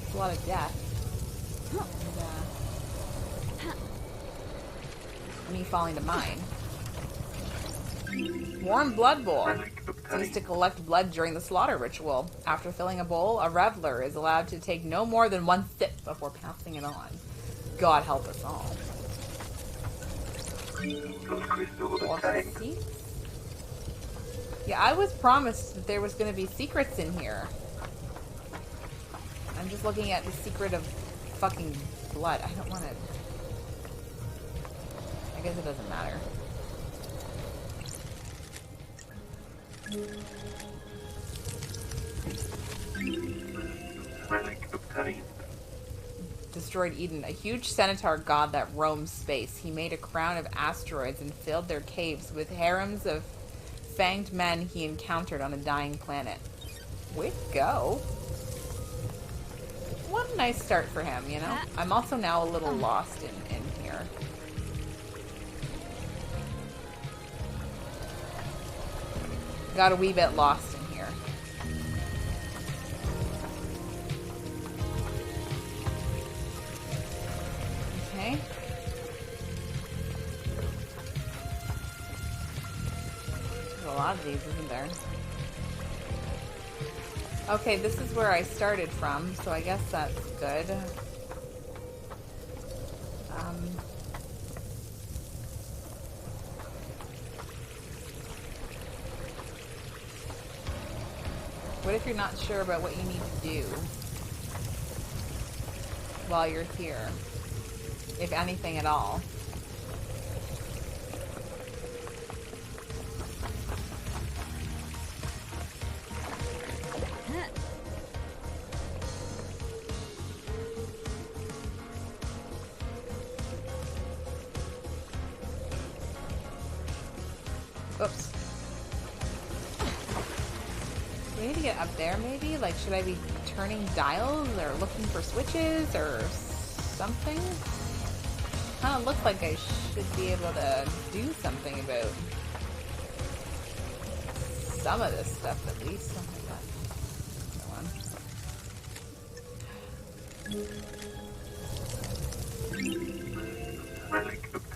It's a lot of death. And me falling to mine. Warm blood bowl. Used to collect blood during the slaughter ritual. After filling a bowl, a reveler is allowed to take no more than one sip before passing it on. God help us all. Yeah, I was promised that there was going to be secrets in here. I'm just looking at the secret of fucking blood. I don't want to... I guess it doesn't matter. Destroyed Eden, a huge centaur god that roams space. He made a crown of asteroids and filled their caves with harems of fanged men he encountered on a dying planet. Way to go. What a nice start for him, you know? I'm also now a little lost in here. Got a wee bit lost in here. Okay. There's a lot of these, isn't there? Okay, this is where I started from, so I guess that's good. What if you're not sure about what you need to do while you're here? If anything at all. Oops. Do we need to get up there, maybe? Like, should I be turning dials or looking for switches or something? Kind of looks like I should be able to do something about some of this stuff, at least. Oh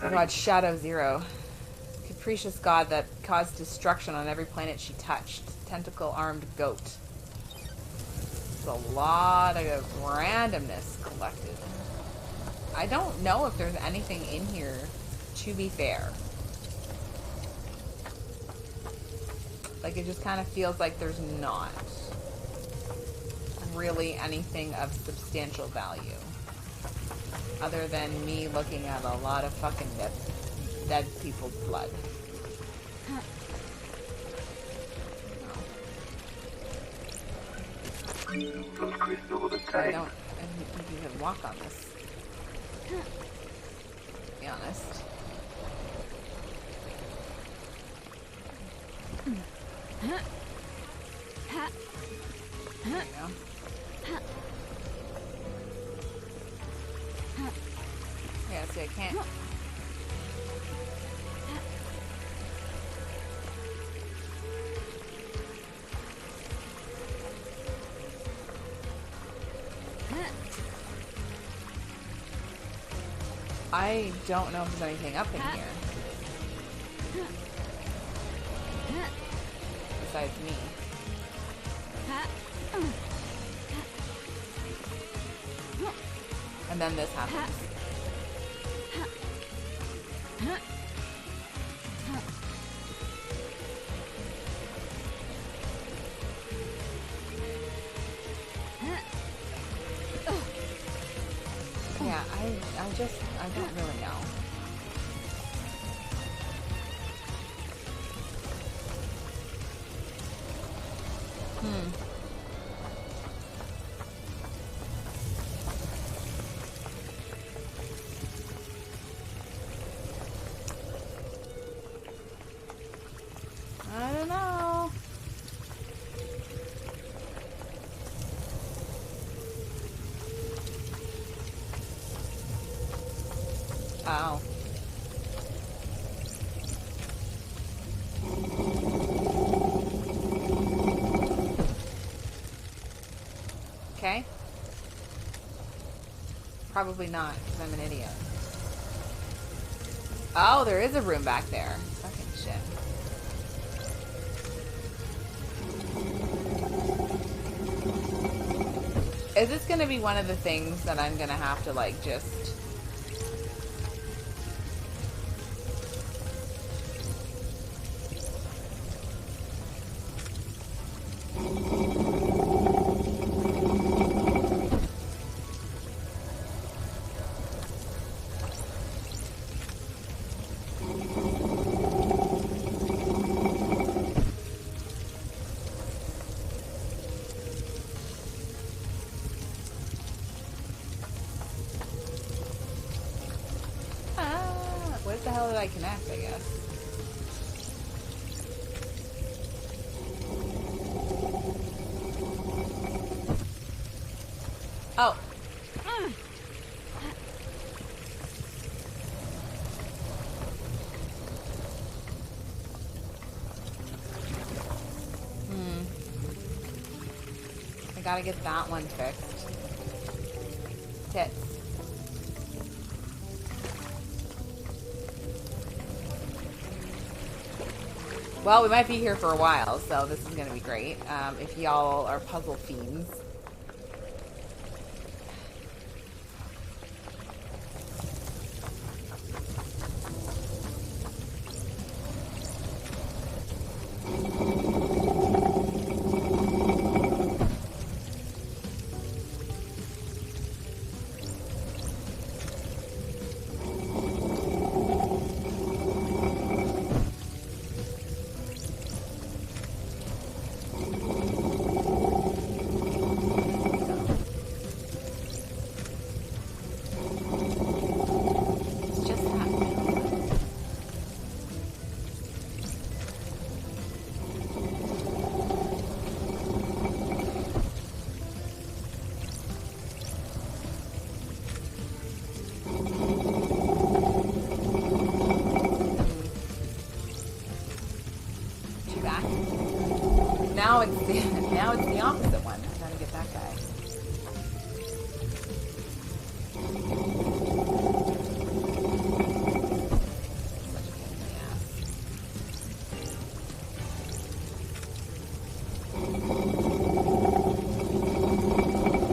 my god. God, Shadow Zero. Capricious god that caused destruction on every planet she touched. Tentacle-armed goat. There's a lot of randomness collected. I don't know if there's anything in here, to be fair. Like, it just kind of feels like there's not really anything of substantial value. Other than me looking at a lot of fucking dead people's blood. I don't think you can walk on this. To be honest. There you go. Yeah, see, I can't. I don't know if there's anything up in here. Besides me. And then this happens. Yeah, I don't really know. I don't know. Oh. Okay. Probably not, because I'm an idiot. Oh, there is a room back there. Fucking shit. Is this gonna be one of the things that I'm gonna have to, like, just... What the hell did I connect, I guess? Oh. I gotta get that one fixed. Tits. Well, we might be here for a while, so this is going to be great. If y'all are puzzle fiends. Now it's the opposite one. I'm trying to get that guy. Such a pain in the ass.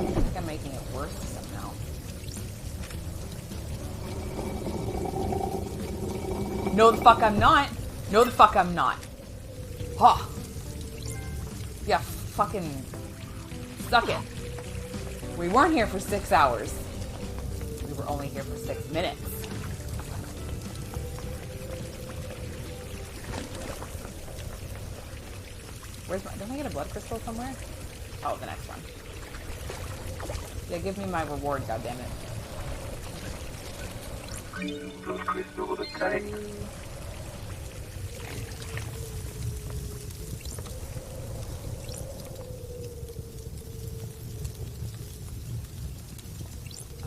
I think I'm making it worse somehow. No, the fuck I'm not. No, the fuck I'm not. Ha! Yeah, fucking suck it. We weren't here for 6 hours. We were only here for 6 minutes. Where's my... Don't I get a blood crystal somewhere? Oh, the next one. Yeah, give me my reward, goddammit. Blood crystal of attack.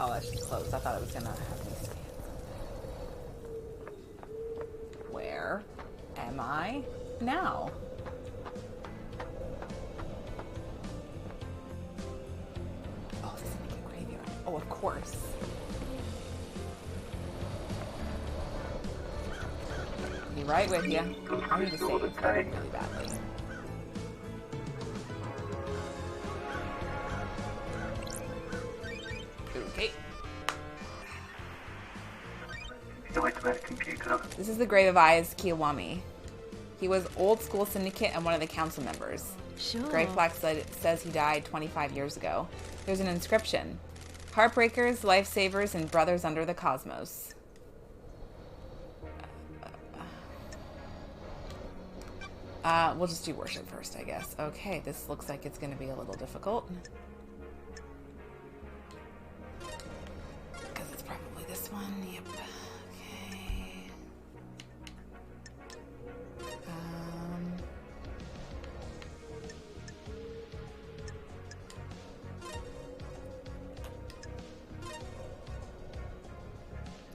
Oh, that's just close. I thought it was gonna have me scan. Where am I now? Oh, this is gonna be a graveyard. Oh, of course. Be right with you. I need to save this really badly. Okay. This is the grave of Ayaz Kiwami. He was old school syndicate and one of the council members. Sure. Grave plaque says he died 25 years ago. There's an inscription. Heartbreakers, lifesavers, and brothers under the cosmos. We'll just do worship first, I guess. Okay, this looks like it's going to be a little difficult. Because it's probably this one. Yep. Okay.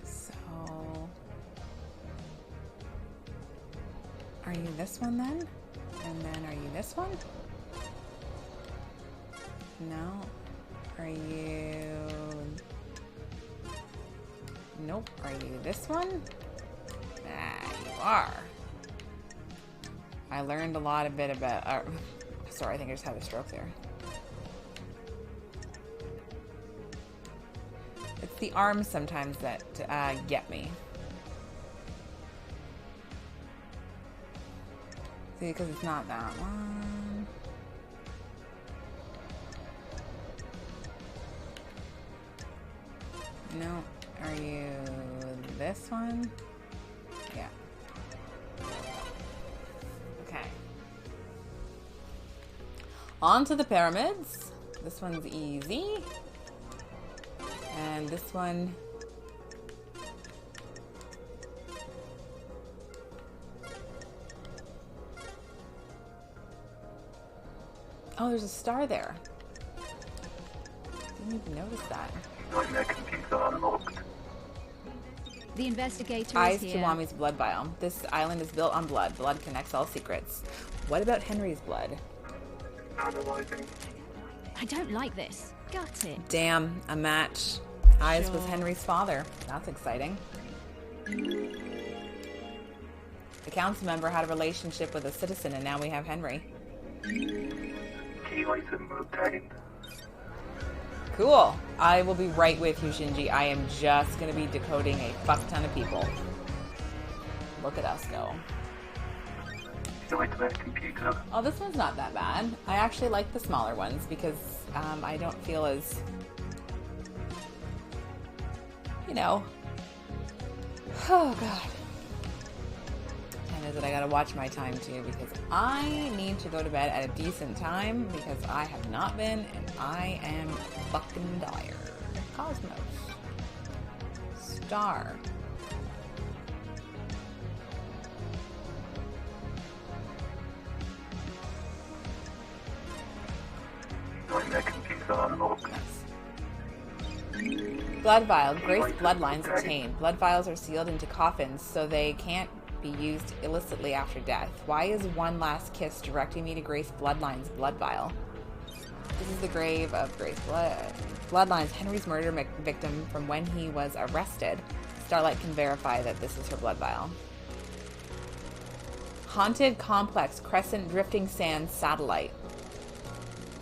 So Are you this one then? And then are you this one? No. Are you... Nope. Are you this one? Ah, you are. I learned a lot of bit about... sorry, I think I just had a stroke there. It's the arms sometimes that get me. See, because it's not that one. No. Are you this one? Yeah. Okay. On to the pyramids. This one's easy. And this one... Oh, there's a star there. Didn't even notice that. The investigator Eyes is to here. Wami's blood vial. This island is built on blood. Blood connects all secrets. What about Henry's blood? I don't like this. Got it. Damn, a match. Eyes was Henry's father. That's exciting. The council member had a relationship with a citizen, and now we have Henry. Key item obtained. Cool. I will be right with you, Shinji. I am just going to be decoding a fuck ton of people. Look at us go. Computer. Oh, this one's not that bad. I actually like the smaller ones because I don't feel as... You know. Oh, God. And is that I gotta watch my time, too, because I need to go to bed at a decent time because I have not been, and I am fucking tired. Cosmos. Star. Blood vial. Grace bloodlines obtained. Blood vials are sealed into coffins so they can't be used illicitly after death. Why is one last kiss directing me to Grace Bloodline's blood vial? This is the grave of Grace Bloodlines, Henry's murder victim from when he was arrested. Starlight can verify that this is her blood vial. Haunted Complex Crescent Drifting Sands Satellite.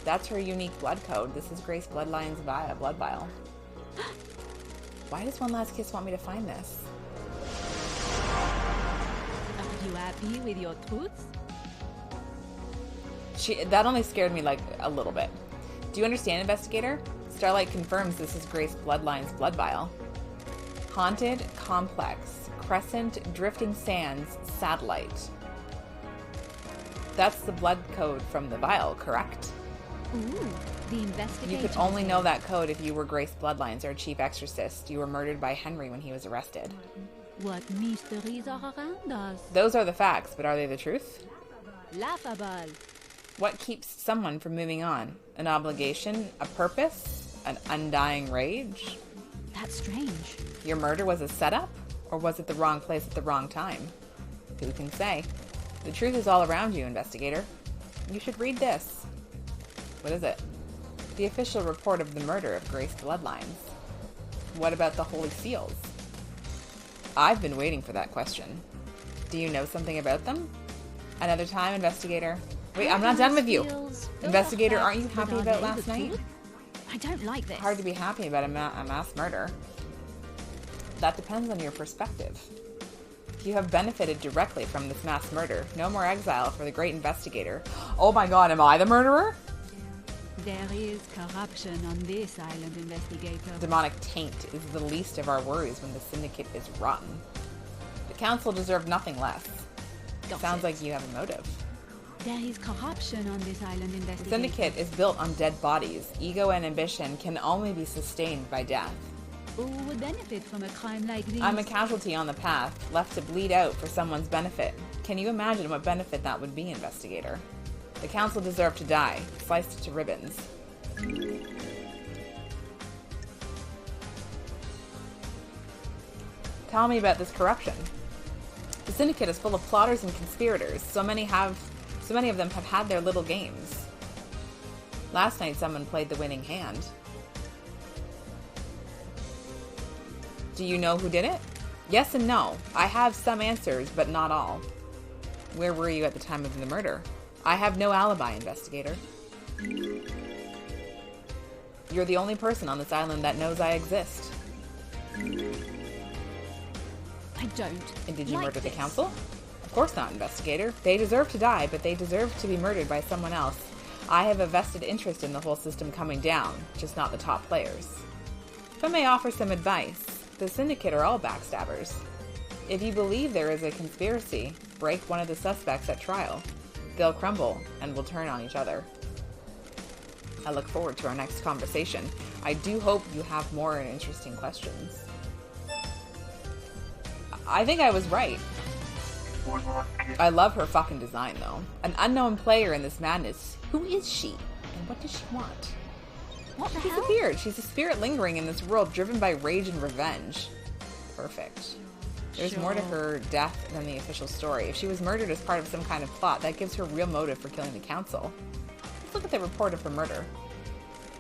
That's her unique blood code. This is Grace Bloodline's blood vial. Why does One Last Kiss want me to find this? Are you happy with your truths? That only scared me like a little bit. Do you understand, investigator? Starlight confirms this is Grace Bloodline's blood vial. Haunted Complex Crescent Drifting Sands Satellite. That's the blood code from the vial, correct? Ooh, the investigator. You could only know that code if you were Grace Bloodlines or chief exorcist. You were murdered by Henry when he was arrested. What mysteries are around us? Those are the facts, but are they the truth? Laughable. What keeps someone from moving on? An obligation? A purpose? An undying rage? That's strange. Your murder was a setup? Or was it the wrong place at the wrong time? Who can say? The truth is all around you, investigator. You should read this. What is it? The official report of the murder of Grace Bloodlines. What about the Holy Seals? I've been waiting for that question. Do you know something about them? Another time, investigator. Wait, I'm not done with you. Investigator, aren't you happy about last night? I don't like this. Hard to be happy about a mass murder. That depends on your perspective. You have benefited directly from this mass murder. No more exile for the great investigator. Oh my god, am I the murderer? There is corruption on this island, investigator. Demonic taint is the least of our worries when the syndicate is rotten. The council deserved nothing less. Sounds like you have a motive. There is corruption on this island, investigator. The syndicate is built on dead bodies. Ego and ambition can only be sustained by death. Who would benefit from a crime like this? I'm a casualty on the path, left to bleed out for someone's benefit. Can you imagine what benefit that would be, investigator? The council deserved to die, sliced to ribbons. Tell me about this corruption. The syndicate is full of plotters and conspirators. So many of them have had their little games. Last night someone played the winning hand. Do you know who did it? Yes and no. I have some answers, but not all. Where were you at the time of the murder? I have no alibi, investigator. You're the only person on this island that knows I exist. I don't. And did you like murder the this. council? Of course not, investigator. They deserve to die, but they deserve to be murdered by someone else. I have a vested interest in the whole system coming down, just not the top players. If I may offer some advice, the syndicate are all backstabbers. If you believe there is a conspiracy, break one of the suspects at trial. They'll crumble and will turn on each other. I look forward to our next conversation. I do hope you have more interesting questions. I think I was right. I love her fucking design, though. An unknown player in this madness. Who is she? And what does she want? What the She hell? disappeared. She's a spirit lingering in this world, driven by rage and revenge. Perfect. There's more to her death than the official story. If she was murdered as part of some kind of plot, that gives her real motive for killing the council. Let's look at the report of her murder.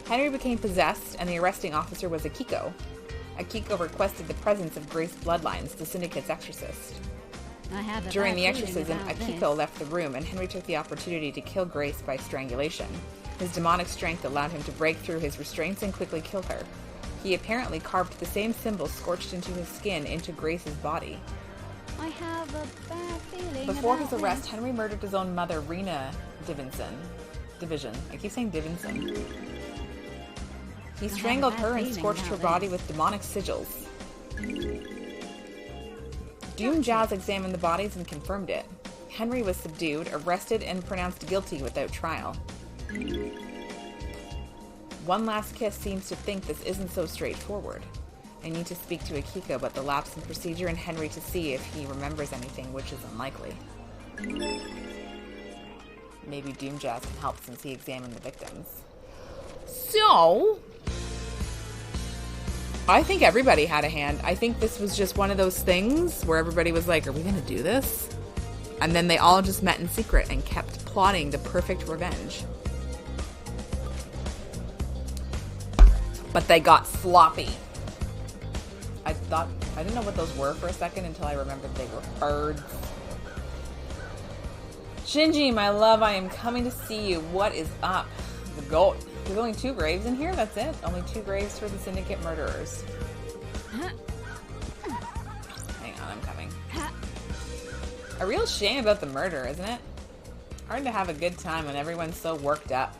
Henry became possessed, and the arresting officer was Akiko. Akiko requested the presence of Grace Bloodlines, the syndicate's exorcist. I have a During bad the feeling exorcism, about Akiko this. left the room, and Henry took the opportunity to kill Grace by strangulation. His demonic strength allowed him to break through his restraints and quickly kill her. He apparently carved the same symbol scorched into his skin into Grace's body. I have a bad feeling Before about his arrest, this. Henry murdered his own mother, Rena Division. I keep saying Divinson. He strangled bad her and feeling scorched her about body this. with demonic sigils. Doom Jazz examined the bodies and confirmed it. Henry was subdued, arrested, and pronounced guilty without trial. One Last Kiss seems to think this isn't so straightforward. I need to speak to Akiko about the lapse in procedure and Henry to see if he remembers anything, which is unlikely. Maybe Doom Jazz can help since he examined the victims. So, I think everybody had a hand. I think this was just one of those things where everybody was like, are we going to do this? And then they all just met in secret and kept plotting the perfect revenge. But they got sloppy. I didn't know what those were for a second until I remembered they were birds. Shinji, my love, I am coming to see you. What is up? The goat. There's only 2 graves in here? That's it? Only 2 graves for the syndicate murderers. Hang on, I'm coming. A real shame about the murder, isn't it? Hard to have a good time when everyone's so worked up.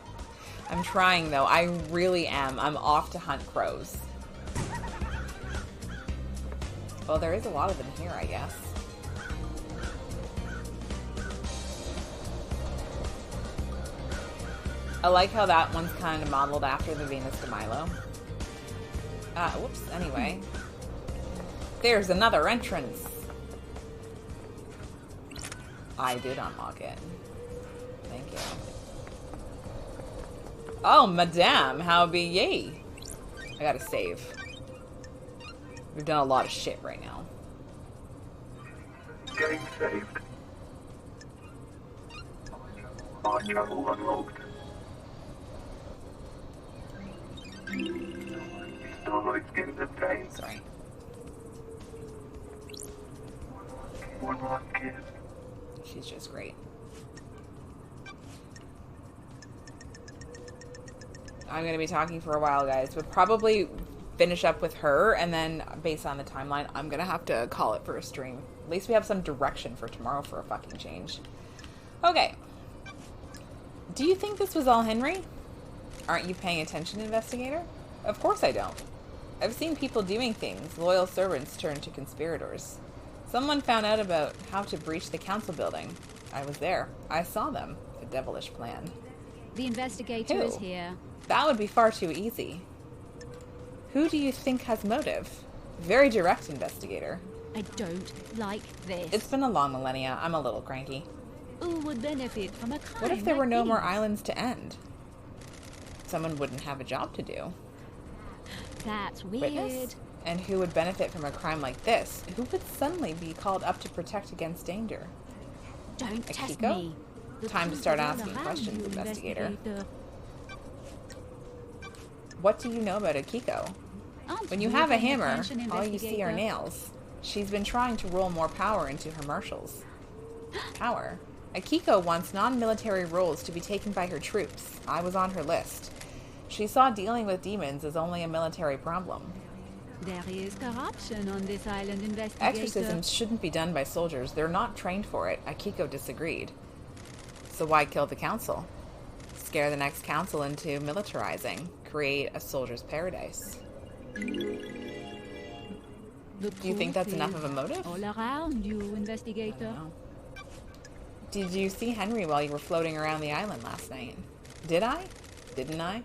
I'm trying, though. I really am. I'm off to hunt crows. Well, there is a lot of them here, I guess. I like how that one's kind of modeled after the Venus de Milo. Whoops, anyway. There's another entrance. I did unlock it. Thank you. Oh, madame, how be ye? I gotta save. We've done a lot of shit right now. Getting saved. Mod travel unlocked. Starlight in the day. Sorry. One last kiss. She's just great. I'm going to be talking for a while, guys. We'll probably finish up with her, and then based on the timeline, I'm going to have to call it for a stream. At least we have some direction for tomorrow for a fucking change. Okay. Do you think this was all Henry? Aren't you paying attention, investigator? Of course I don't. I've seen people doing things. Loyal servants turn to conspirators. Someone found out about how to breach the council building. I was there. I saw them. A devilish plan. The investigator Who? is here. That would be far too easy. Who do you think has motive? Very direct, investigator. I don't like this. It's been a long millennia. I'm a little cranky. Who would benefit from a crime What if there like were no more these? islands to end? Someone wouldn't have a job to do. That's weird. Witness? And who would benefit from a crime like this? Who would suddenly be called up to protect against danger? Don't test Akiko? me. Time to start asking questions, investigator. What do you know about Akiko? When you have a hammer, all you see are nails. She's been trying to roll more power into her marshals. Power? Akiko wants non-military roles to be taken by her troops. I was on her list. She saw dealing with demons as only a military problem. There is corruption on this island, investigator. Exorcisms shouldn't be done by soldiers. They're not trained for it. Akiko disagreed. So why kill the council? Scare the next council into militarizing. Create a soldier's paradise. Do you think that's enough of a motive? All around you, investigator. Did you see Henry while you were floating around the island last night? Did I? Didn't I?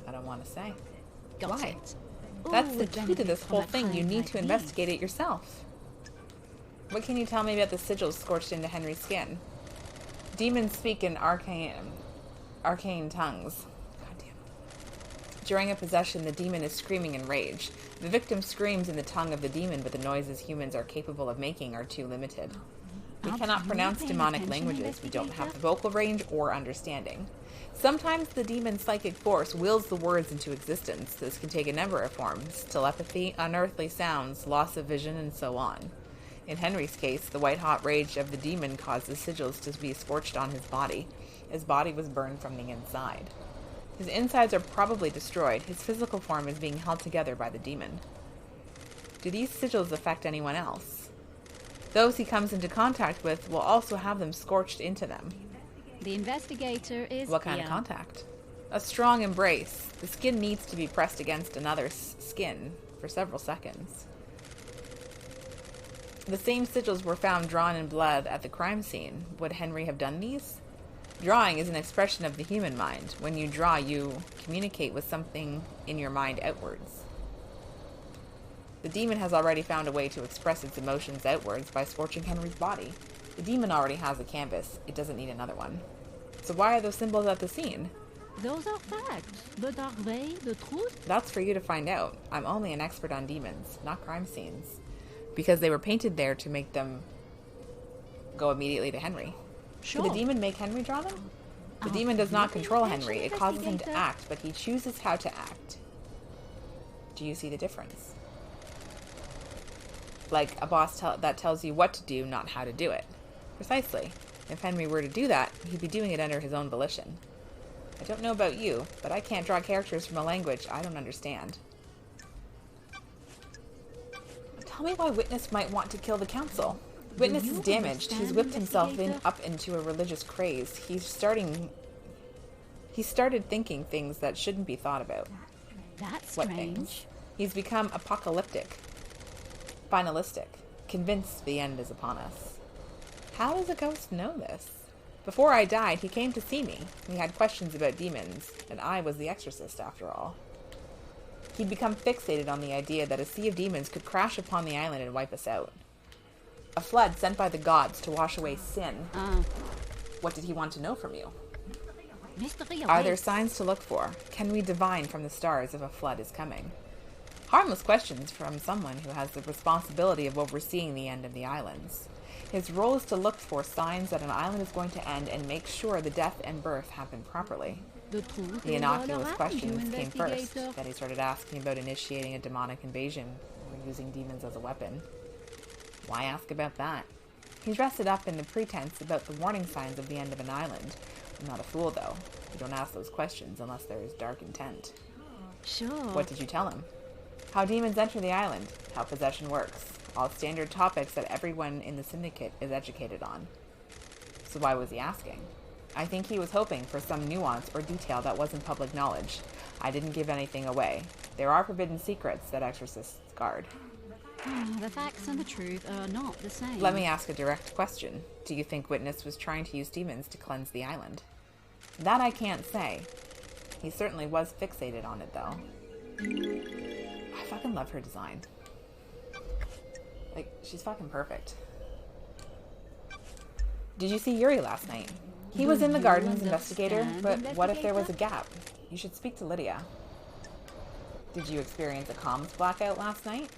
I don't want to say. Why? That's the key to this whole thing. You need to investigate it yourself. What can you tell me about the sigils scorched into Henry's skin? Demons speak in arcane tongues. Goddamn. During a possession, the demon is screaming in rage. The victim screams in the tongue of the demon, but the noises humans are capable of making are too limited. We cannot pronounce demonic languages. We don't have the vocal range or understanding. Sometimes the demon's psychic force wills the words into existence. This can take a number of forms: telepathy, unearthly sounds, loss of vision, and so on. In Henry's case, the white-hot rage of the demon caused the sigils to be scorched on his body. His body was burned from the inside. His insides are probably destroyed. His physical form is being held together by the demon. Do these sigils affect anyone else? Those he comes into contact with will also have them scorched into them. The investigator is What kind of contact? A strong embrace. The skin needs to be pressed against another's skin for several seconds. The same sigils were found drawn in blood at the crime scene. Would Henry have done these? Drawing is an expression of the human mind. When you draw, you communicate with something in your mind outwards. The demon has already found a way to express its emotions outwards by scorching Henry's body. The demon already has a canvas. It doesn't need another one. So why are those symbols at the scene? Those are facts, but are they the truth? That's for you to find out. I'm only an expert on demons, not crime scenes. Because they were painted there to make them go immediately to Henry. Sure. Did the demon make Henry draw them? The demon does not control Henry. It causes him to act, but he chooses how to act. Do you see the difference? Like a boss that tells you what to do, not how to do it. Precisely. If Henry were to do that, he'd be doing it under his own volition. I don't know about you, but I can't draw characters from a language I don't understand. Tell me why Witness might want to kill the council. Witness is damaged. He's whipped himself up into a religious craze. He started thinking things that shouldn't be thought about. That's What strange. things? He's become apocalyptic, finalistic, convinced the end is upon us. How does a ghost know this? Before I died, he came to see me. He had questions about demons, and I was the exorcist after all. He'd become fixated on the idea that a sea of demons could crash upon the island and wipe us out. A flood sent by the gods to wash away sin. What did he want to know from you? Are there signs to look for? Can we divine from the stars if a flood is coming? Harmless questions from someone who has the responsibility of overseeing the end of the islands. His role is to look for signs that an island is going to end and make sure the death and birth happen properly. The innocuous questions came first. Then he started asking about initiating a demonic invasion or using demons as a weapon. Why ask about that? He's rested up in the pretense about the warning signs of the end of an island. I'm not a fool, though. You don't ask those questions unless there is dark intent. Sure. What did you tell him? How demons enter the island, how possession works, all standard topics that everyone in the syndicate is educated on. So why was he asking? I think he was hoping for some nuance or detail that wasn't public knowledge. I didn't give anything away. There are forbidden secrets that exorcists guard. The facts and the truth are not the same. Let me ask a direct question. Do you think Witness was trying to use demons to cleanse the island? That I can't say. He certainly was fixated on it, though. I fucking love her design. Like, she's fucking perfect. Did you see Yuri last night? He was in the gardens, investigator, but what if there was a gap? You should speak to Lydia. Did you experience a comms blackout last night?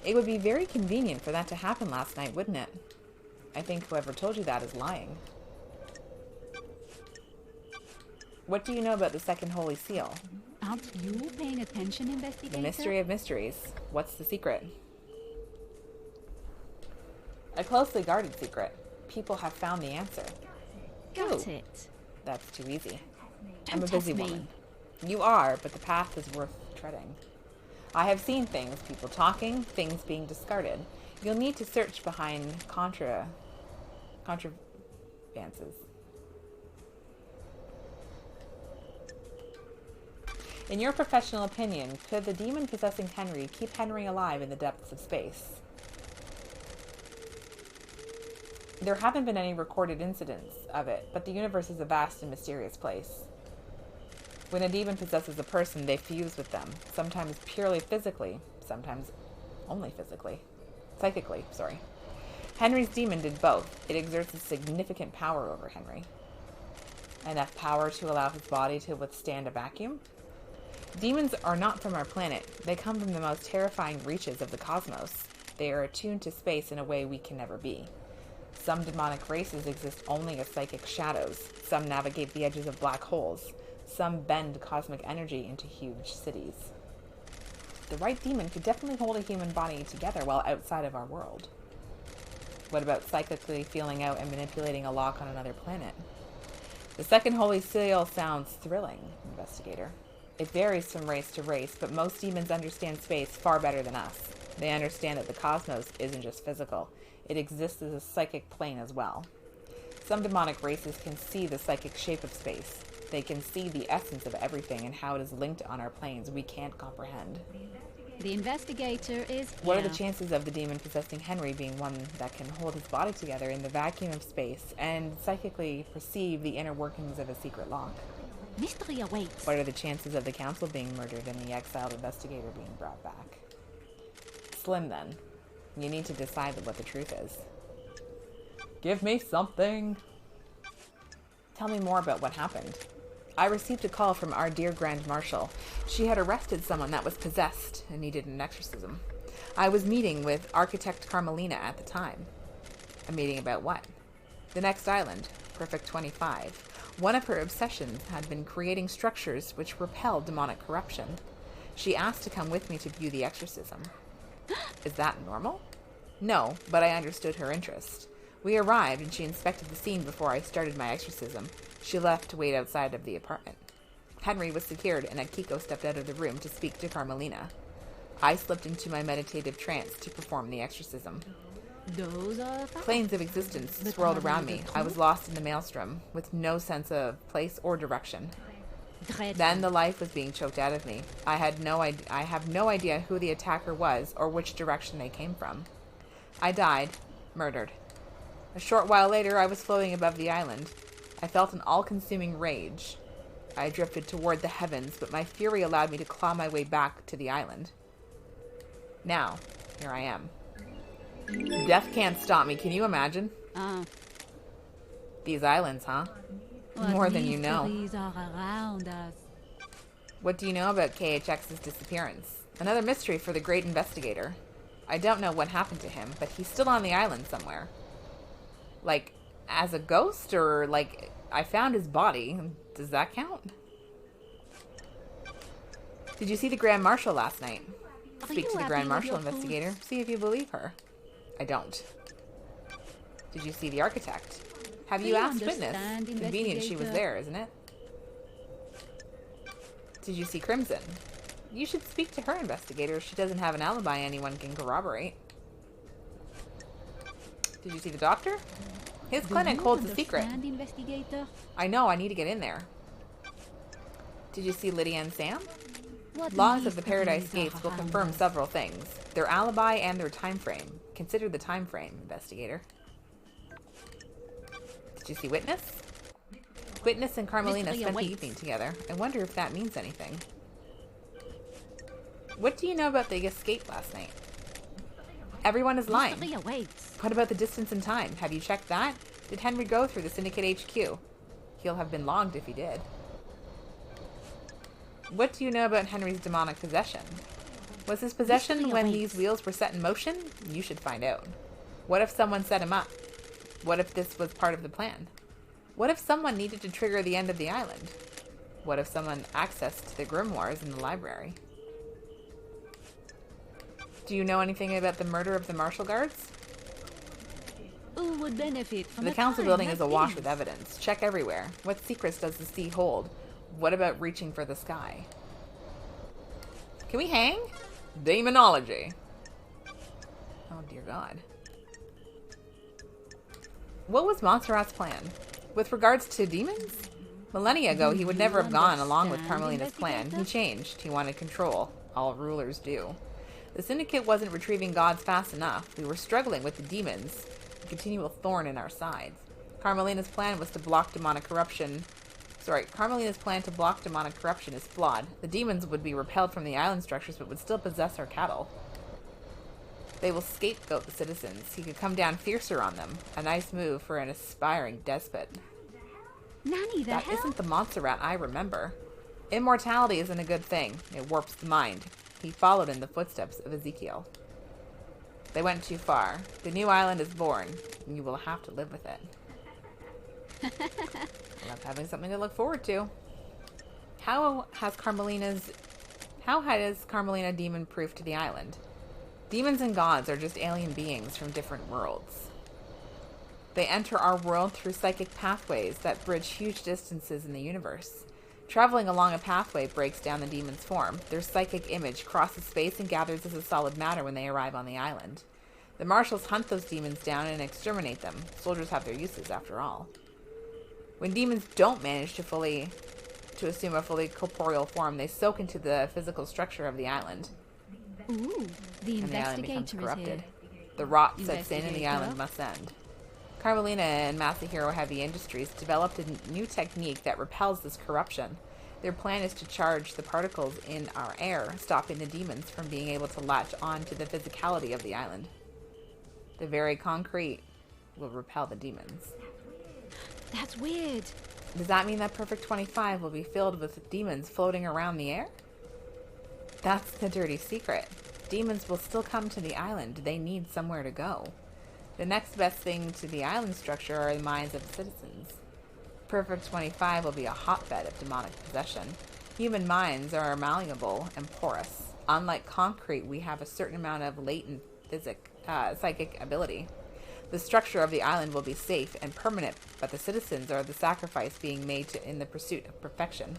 It would be very convenient for that to happen last night, wouldn't it? I think whoever told you that is lying. What do you know about the second Holy Seal? Aren't you paying attention, investigator? The mystery of mysteries. What's the secret? A closely guarded secret. People have found the answer. Got it. That's too easy. Don't I'm a busy test me. woman. You are, but the path is worth treading. I have seen things, people talking, things being discarded. You'll need to search behind contrivances. In your professional opinion, could the demon possessing Henry keep Henry alive in the depths of space? There haven't been any recorded incidents of it, but the universe is a vast and mysterious place. When a demon possesses a person, they fuse with them, sometimes purely physically, sometimes only physically. Psychically, sorry. Henry's demon did both. It exerts a significant power over Henry. Enough power to allow his body to withstand a vacuum? Demons are not from our planet. They come from the most terrifying reaches of the cosmos. They are attuned to space in a way we can never be. Some demonic races exist only as psychic shadows. Some navigate the edges of black holes. Some bend cosmic energy into huge cities. The right demon could definitely hold a human body together while outside of our world. What about psychically feeling out and manipulating a lock on another planet? The second Holy Seal sounds thrilling, investigator. It varies from race to race, but most demons understand space far better than us. They understand that the cosmos isn't just physical. It exists as a psychic plane as well. Some demonic races can see the psychic shape of space. They can see the essence of everything and how it is linked on our planes we can't comprehend. The investigator is here. What are the chances of the demon possessing Henry being one that can hold his body together in the vacuum of space and psychically perceive the inner workings of a secret lock? Mystery awaits. What are the chances of the council being murdered and the exiled investigator being brought back? Slim, then. You need to decide what the truth is. Give me something. Tell me more about what happened. I received a call from our dear Grand Marshal. She had arrested someone that was possessed and needed an exorcism. I was meeting with architect Carmelina at the time. A meeting about what? The next island, Perfect 25. One of her obsessions had been creating structures which repelled demonic corruption. She asked to come with me to view the exorcism. Is that normal? No, but I understood her interest. We arrived and she inspected the scene before I started my exorcism. She left to wait outside of the apartment. Henry was secured and Akiko stepped out of the room to speak to Carmelina. I slipped into my meditative trance to perform the exorcism. Those are Planes of existence swirled around me. I was lost in the maelstrom, with no sense of place or direction. Then the life was being choked out of me. I have no idea who the attacker was or which direction they came from. I died, murdered. A short while later, I was floating above the island. I felt an all-consuming rage. I drifted toward the heavens, but my fury allowed me to claw my way back to the island. Now, here I am. Death can't stop me, can you imagine? These islands, huh? More than you know. Are around us. What do you know about KHX's disappearance? Another mystery for the great investigator. I don't know what happened to him, but he's still on the island somewhere. Like, as a ghost, or like, I found his body. Does that count? Did you see the Grand Marshal last night? Speak to the Grand Marshal, investigator. See if you believe her. I don't. Did you see the architect? Have you asked witness? Convenient she was there, isn't it? Did you see Crimson? You should speak to her, investigator. She doesn't have an alibi anyone can corroborate. Did you see the doctor? His clinic holds a secret. I know, I need to get in there. Did you see Lydia and Sam? Laws of the Paradise Gates will confirm several things. Their alibi and their time frame. Consider the time frame, investigator. Did you see Witness? Witness and Carmelina spent the evening together. I wonder if that means anything. What do you know about the escape last night? Everyone is lying. What about the distance and time? Have you checked that? Did Henry go through the Syndicate HQ? He'll have been logged if he did. What do you know about Henry's demonic possession? Was his possession when these wheels were set in motion? You should find out. What if someone set him up? What if this was part of the plan? What if someone needed to trigger the end of the island? What if someone accessed the grimoires in the library? Do you know anything about the murder of the martial guards? Who would benefit from The council building is awash with evidence. Check everywhere. What secrets does the sea hold? What about reaching for the sky? Can we hang? Demonology. Oh dear God. What was Montserrat's plan? With regards to demons? Millennia ago, he would never have gone along with Carmelina's plan. He changed. He wanted control. All rulers do. The Syndicate wasn't retrieving gods fast enough. We were struggling with the demons, a continual thorn in our sides. Carmelina's plan was to block demonic corruption. Carmelina's plan to block demonic corruption is flawed. The demons would be repelled from the island structures, but would still possess our cattle. They will scapegoat the citizens. He could come down fiercer on them. A nice move for an aspiring despot. Nanny, That isn't the Montserrat I remember. Immortality isn't a good thing. It warps the mind. He followed in the footsteps of Ezekiel. They went too far. The new island is born, and you will have to live with it. I love having something to look forward to. How has Carmelina demon-proof to the island? Demons and gods are just alien beings from different worlds. They enter our world through psychic pathways that bridge huge distances in the universe. Traveling along a pathway breaks down the demon's form. Their psychic image crosses space and gathers as a solid matter when they arrive on the island. The marshals hunt those demons down and exterminate them. Soldiers have their uses, after all. When demons don't manage to assume a fully corporeal form, they soak into the physical structure of the island. Ooh, the and the island becomes investigator is corrupted. here. The rot sets in and the island must end. Carmelina and Masahiro Heavy Industries developed a new technique that repels this corruption. Their plan is to charge the particles in our air, stopping the demons from being able to latch on to the physicality of the island. The very concrete will repel the demons. That's weird. Does that mean that Perfect 25 will be filled with demons floating around the air? That's the dirty secret. Demons will still come to the island. They need somewhere to go. The next best thing to the island structure are the minds of the citizens. Perfect 25 will be a hotbed of demonic possession. Human minds are malleable and porous. Unlike concrete, we have a certain amount of latent psychic ability. The structure of the island will be safe and permanent, but the citizens are the sacrifice being made in the pursuit of perfection.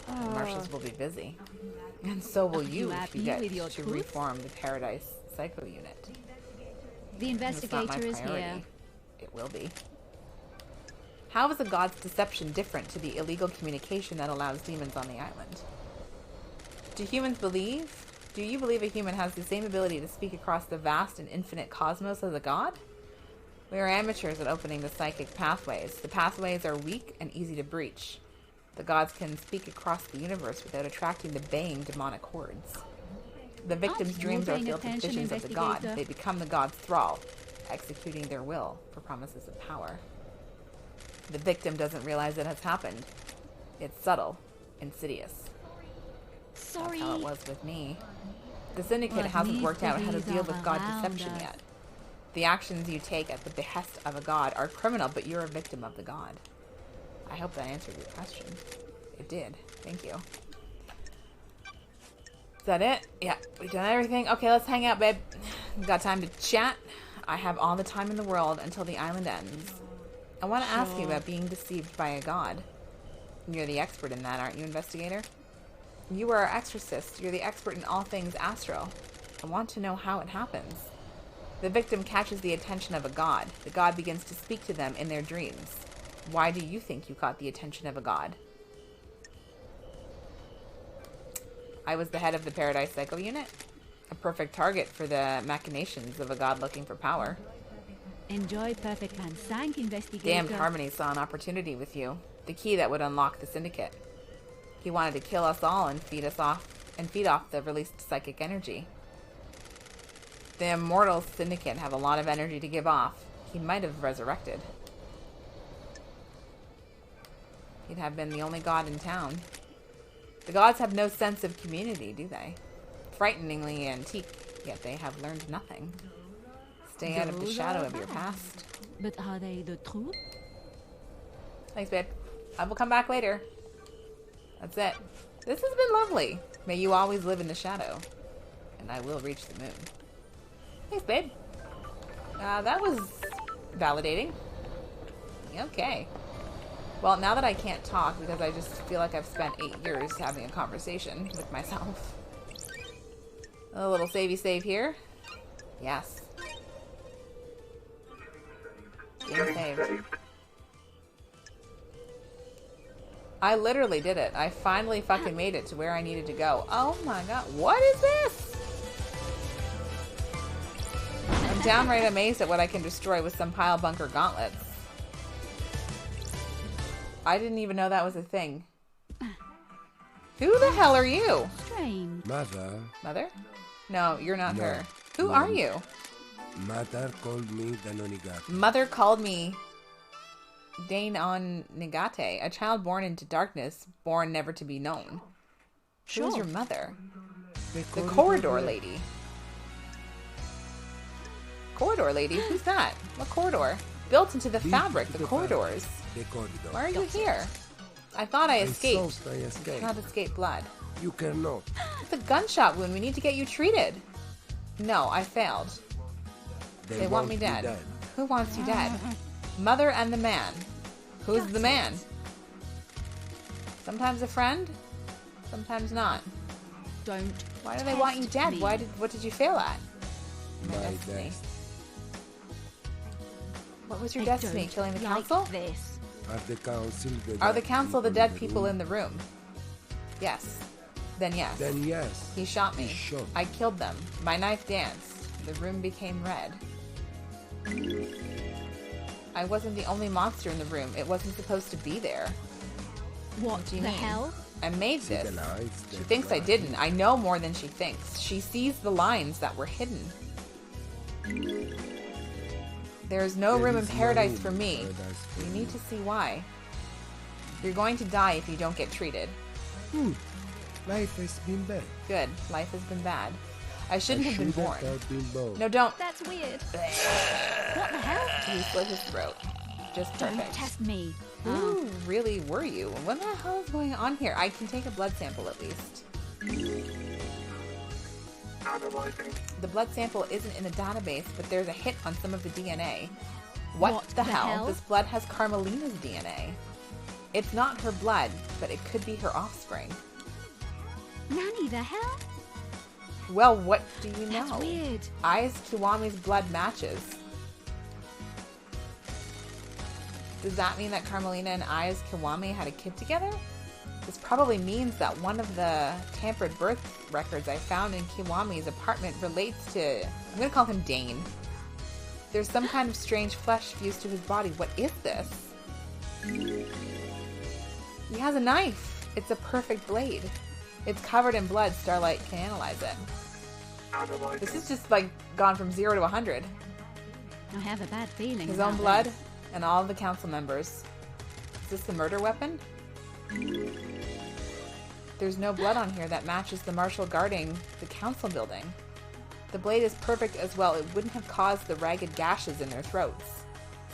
The marshals will be busy. And so will you if you get to reform the Paradise Psycho Unit. The investigator is here. It will be. How is a god's deception different to the illegal communication that allows demons on the island? Do humans believe? Do you believe a human has the same ability to speak across the vast and infinite cosmos as a god? We are amateurs at opening the psychic pathways. The pathways are weak and easy to breach. The gods can speak across the universe without attracting the baying demonic hordes. The victim's dreams are filled with visions of the god. They become the god's thrall, executing their will for promises of power. The victim doesn't realize it has happened. It's subtle, insidious. Sorry. That's how it was with me. The Syndicate hasn't worked out how to deal with god deception yet. The actions you take at the behest of a god are criminal, but you're a victim of the god. I hope that answered your question. It did. Thank you. Is that it? Yeah, we've done everything. Okay, let's hang out, babe. We've got time to chat. I have all the time in the world until the island ends. I want to ask you about being deceived by a god. You're the expert in that, aren't you, investigator? You are our exorcist. You're the expert in all things astral. I want to know how it happens. The victim catches the attention of a god. The god begins to speak to them in their dreams. Why do you think you caught the attention of a god? I was the head of the Paradise Psycho Unit. A perfect target for the machinations of a god looking for power. Enjoy Perfect Plan Sank, investigator. Damned Harmony saw an opportunity with you. The key that would unlock the Syndicate. He wanted to kill us all and feed off the released psychic energy. The immortal Syndicate have a lot of energy to give off. He might have resurrected. He'd have been the only god in town. The gods have no sense of community, do they? Frighteningly antique, yet they have learned nothing. Stay out of the shadow of your past. But are they the truth? Thanks, babe. I will come back later. That's it. This has been lovely. May you always live in the shadow. And I will reach the moon. Thanks, babe. That was validating. Okay. Well, now that I can't talk because I just feel like I've spent 8 years having a conversation with myself. A little savey save here. Yes. Game saved. I literally did it. I finally fucking made it to where I needed to go. Oh my god. What is this? I'm downright amazed at what I can destroy with some pile bunker gauntlets. I didn't even know that was a thing. Who the hell are you? Strange. Mother. Mother? No, you're not No. her. Who No. are you? Mother called me Danonigata. Mother called me Dane on Negate, a child born into darkness, born never to be known. Sure. Who's your mother? The corridor corridor lady. lady. Corridor lady? Who's that? What corridor? Built into the fabric, the corridors. The corridor. Why are you here? I thought I escaped. thought I escaped. You cannot escape blood. You cannot. It's a gunshot wound. We need to get you treated. No, I failed. They want me you dead. Who wants you dead? Mother and the man. Who's the man? Sometimes a friend, sometimes not. Don't. Why do they want you test dead? me. What did you fail at? My destiny. best. What was your I destiny? don't Killing the like council? This. Are the council the dead people in the room? Yes. Then yes. Then yes. He shot me. He shot. I killed them. My knife danced. The room became red. I wasn't the only monster in the room. It wasn't supposed to be there. What do you the mean? hell? I made See this. the lights, She the thinks I lights. didn't. I know more than she thinks. She sees the lines that were hidden. There is no There room in is no paradise room for in me. paradise for You me. need to see why. You're going to die if you don't get treated. Life has been bad. Good. Life has been bad. I shouldn't have been born. Have been born. No, don't. That's weird. What the hell? You slit his throat. Just Don't perfect. test me. Who really were you? What the hell is going on here? I can take a blood sample at least. Analyzing. The blood sample isn't in the database, but there's a hit on some of the DNA. What the hell? This blood has Carmelina's DNA. It's not her blood, but it could be her offspring. Nanny, the hell? Well, what do you know? That's weird. Ayaz Kiwami's blood matches. Does that mean that Carmelina and Ayaz Kiwami had a kid together? This probably means that one of the tampered birth records I found in Kiwami's apartment relates to... I'm going to call him Dane. There's some kind of strange flesh fused to his body. What is this? He has a knife. It's a perfect blade. It's covered in blood. Starlight can analyze it. Analyzing. This is just like gone from 0 to 100. I have a bad feeling. His about own blood this. and all of the council members. Is this the murder weapon? There's no blood on here that matches the marshal guarding the council building. The blade is perfect as well. It wouldn't have caused the ragged gashes in their throats.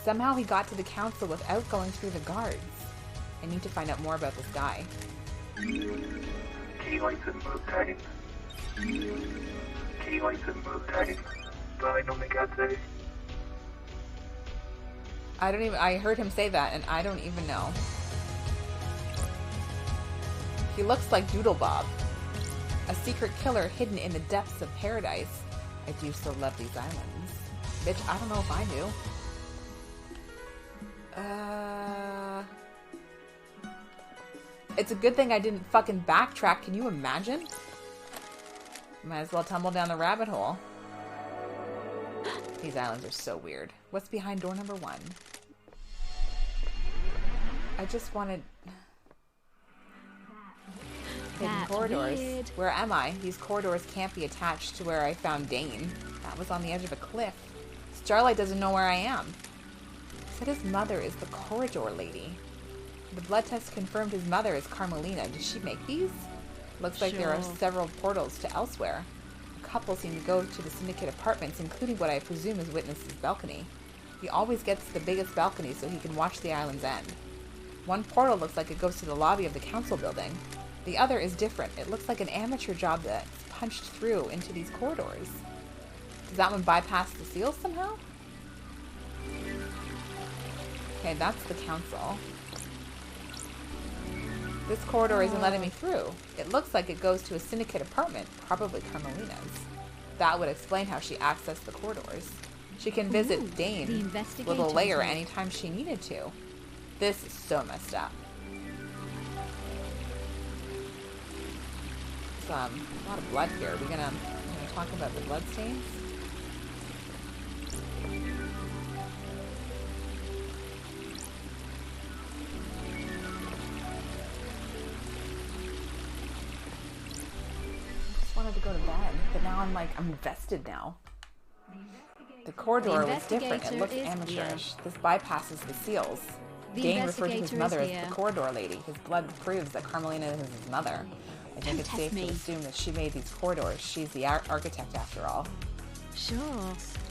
Somehow he got to the council without going through the guards. I need to find out more about this guy. Key item obtained. Key item obtained. Dynamic assay. I heard him say that and I don't even know. He looks like Doodle Bob. A secret killer hidden in the depths of paradise. I do so love these islands. Bitch, I don't know if I do. It's a good thing I didn't fucking backtrack. Can you imagine? Might as well tumble down the rabbit hole. These islands are so weird. What's behind door number 1? I just wanted... Hidden That's corridors. weird. Where am I? These corridors can't be attached to where I found Dane. That was on the edge of a cliff. Starlight doesn't know where I am. Said his mother is the corridor lady. The blood test confirmed his mother is Carmelina. Did she make these? Looks like there are several portals to elsewhere. A couple seem to go to the Syndicate apartments, including what I presume is Witness's balcony. He always gets the biggest balcony so he can watch the island's end. One portal looks like it goes to the lobby of the council building. The other is different. It looks like an amateur job that's punched through into these corridors. Does that one bypass the seals somehow? Okay, that's the council. This corridor isn't letting me through. It looks like it goes to a Syndicate apartment, probably Carmelina's. That would explain how she accessed the corridors. She can visit Dane's little lair anytime she needed to. This is so messed up. There's a lot of blood here. We're gonna talk about the blood stains. Wanted to go to bed, but now I'm invested now. The corridor was different. It looks amateurish. This bypasses the seals. Dane referred to his mother as the corridor lady. His blood proves that Carmelina is his mother. I think it's safe to assume that she made these corridors. She's the architect after all. Sure.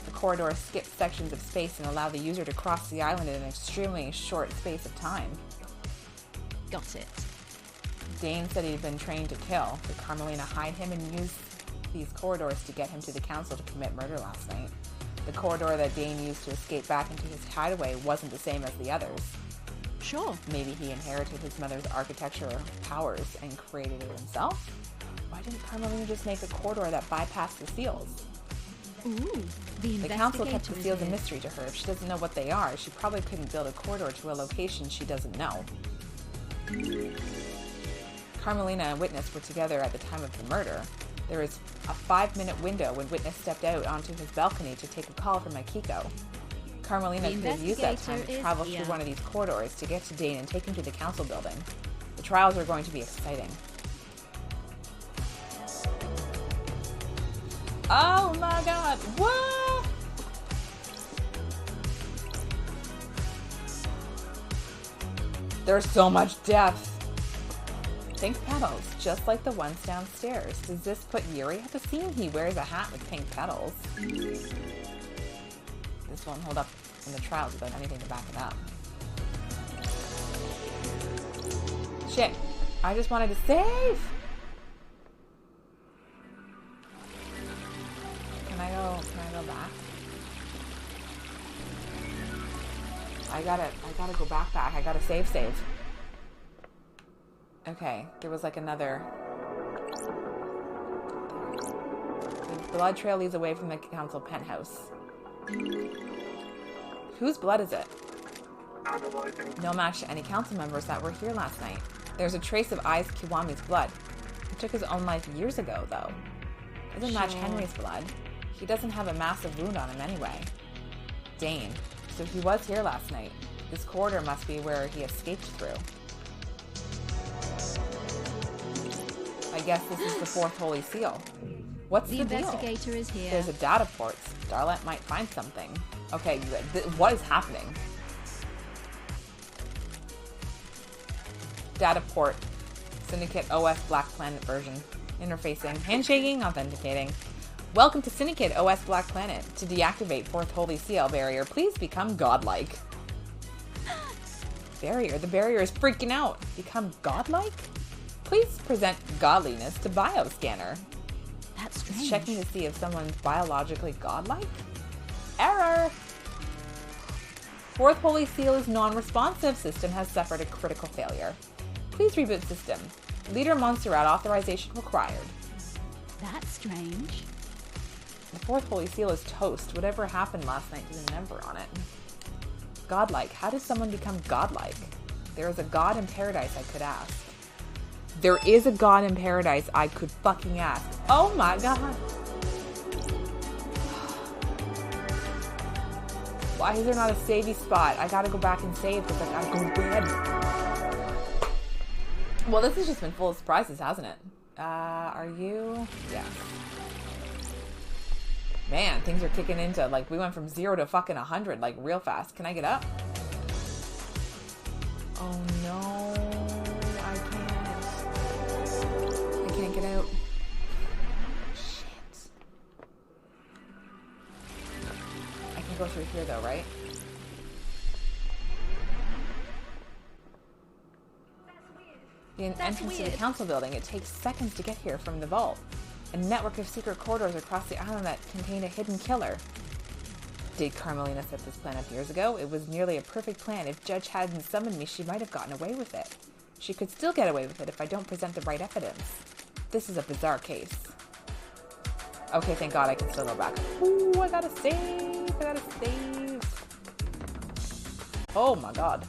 The corridors skip sections of space and allow the user to cross the island in an extremely short space of time. Got it. Dane said he'd been trained to kill. Did Carmelina hide him and use these corridors to get him to the council to commit murder last night? The corridor that Dane used to escape back into his hideaway wasn't the same as the others. Sure. Maybe he inherited his mother's architecture powers and created it himself? Why didn't Carmelina just make a corridor that bypassed the seals? Ooh, the council kept the seals a mystery to her. If she doesn't know what they are, she probably couldn't build a corridor to a location she doesn't know. Carmelina and Witness were together at the time of the murder. There is a 5-minute window when Witness stepped out onto his balcony to take a call from Akiko. Carmelina could have used that time to travel through one of these corridors to get to Dane and take him to the council building. The trials are going to be exciting. Oh my god, what? There's so much depth. Pink petals, just like the ones downstairs. Does this put Yuri at the scene? He wears a hat with pink petals. This won't hold up in the trials without anything to back it up. Shit. I just wanted to save! Can I go back? I gotta go back. I gotta save. Okay, there was another... The blood trail leads away from the council penthouse. Whose blood is it? No match to any council members that were here last night. There's a trace of Ai's Kiwami's blood. He took his own life years ago, though. Doesn't match Henry's blood. He doesn't have a massive wound on him anyway. Dane. So he was here last night. This corridor must be where he escaped through. I guess this is the fourth holy seal. What's the deal? The investigator is here. There's a data port. Starlet might find something. Okay, what is happening? Data port. Syndicate OS Black Planet version. Interfacing. Handshaking. Authenticating. Welcome to Syndicate OS Black Planet. To deactivate fourth holy seal barrier, please become godlike. Barrier. The barrier is freaking out. Become godlike? Please present godliness to bioscanner. That's strange. It's checking to see if someone's biologically godlike. Error! Fourth holy seal is non-responsive. System has suffered a critical failure. Please reboot system. Leader Montserrat authorization required. That's strange. The fourth holy seal is toast. Whatever happened last night has a number on it. Godlike. How does someone become godlike? There is a god in paradise I could ask. There is a god in paradise I could fucking ask. Oh my god. Why is there not a savey spot? I gotta go back and save because I gotta go to bed. Well, this has just been full of surprises, hasn't it? Are you? Yes. Man, things are kicking into, we went from 0 to fucking 100, real fast. Can I get up? Oh no. I can't can't get out. Shit. I can go through here though, right? The entrance to the council building, it takes seconds to get here from the vault. A network of secret corridors across the island that contain a hidden killer. Did Carmelina set this plan up years ago? It was nearly a perfect plan. If Judge hadn't summoned me, she might have gotten away with it. She could still get away with it if I don't present the right evidence. This is a bizarre case. Okay, thank God I can still go back. Ooh, I gotta save. I gotta save. Oh my God.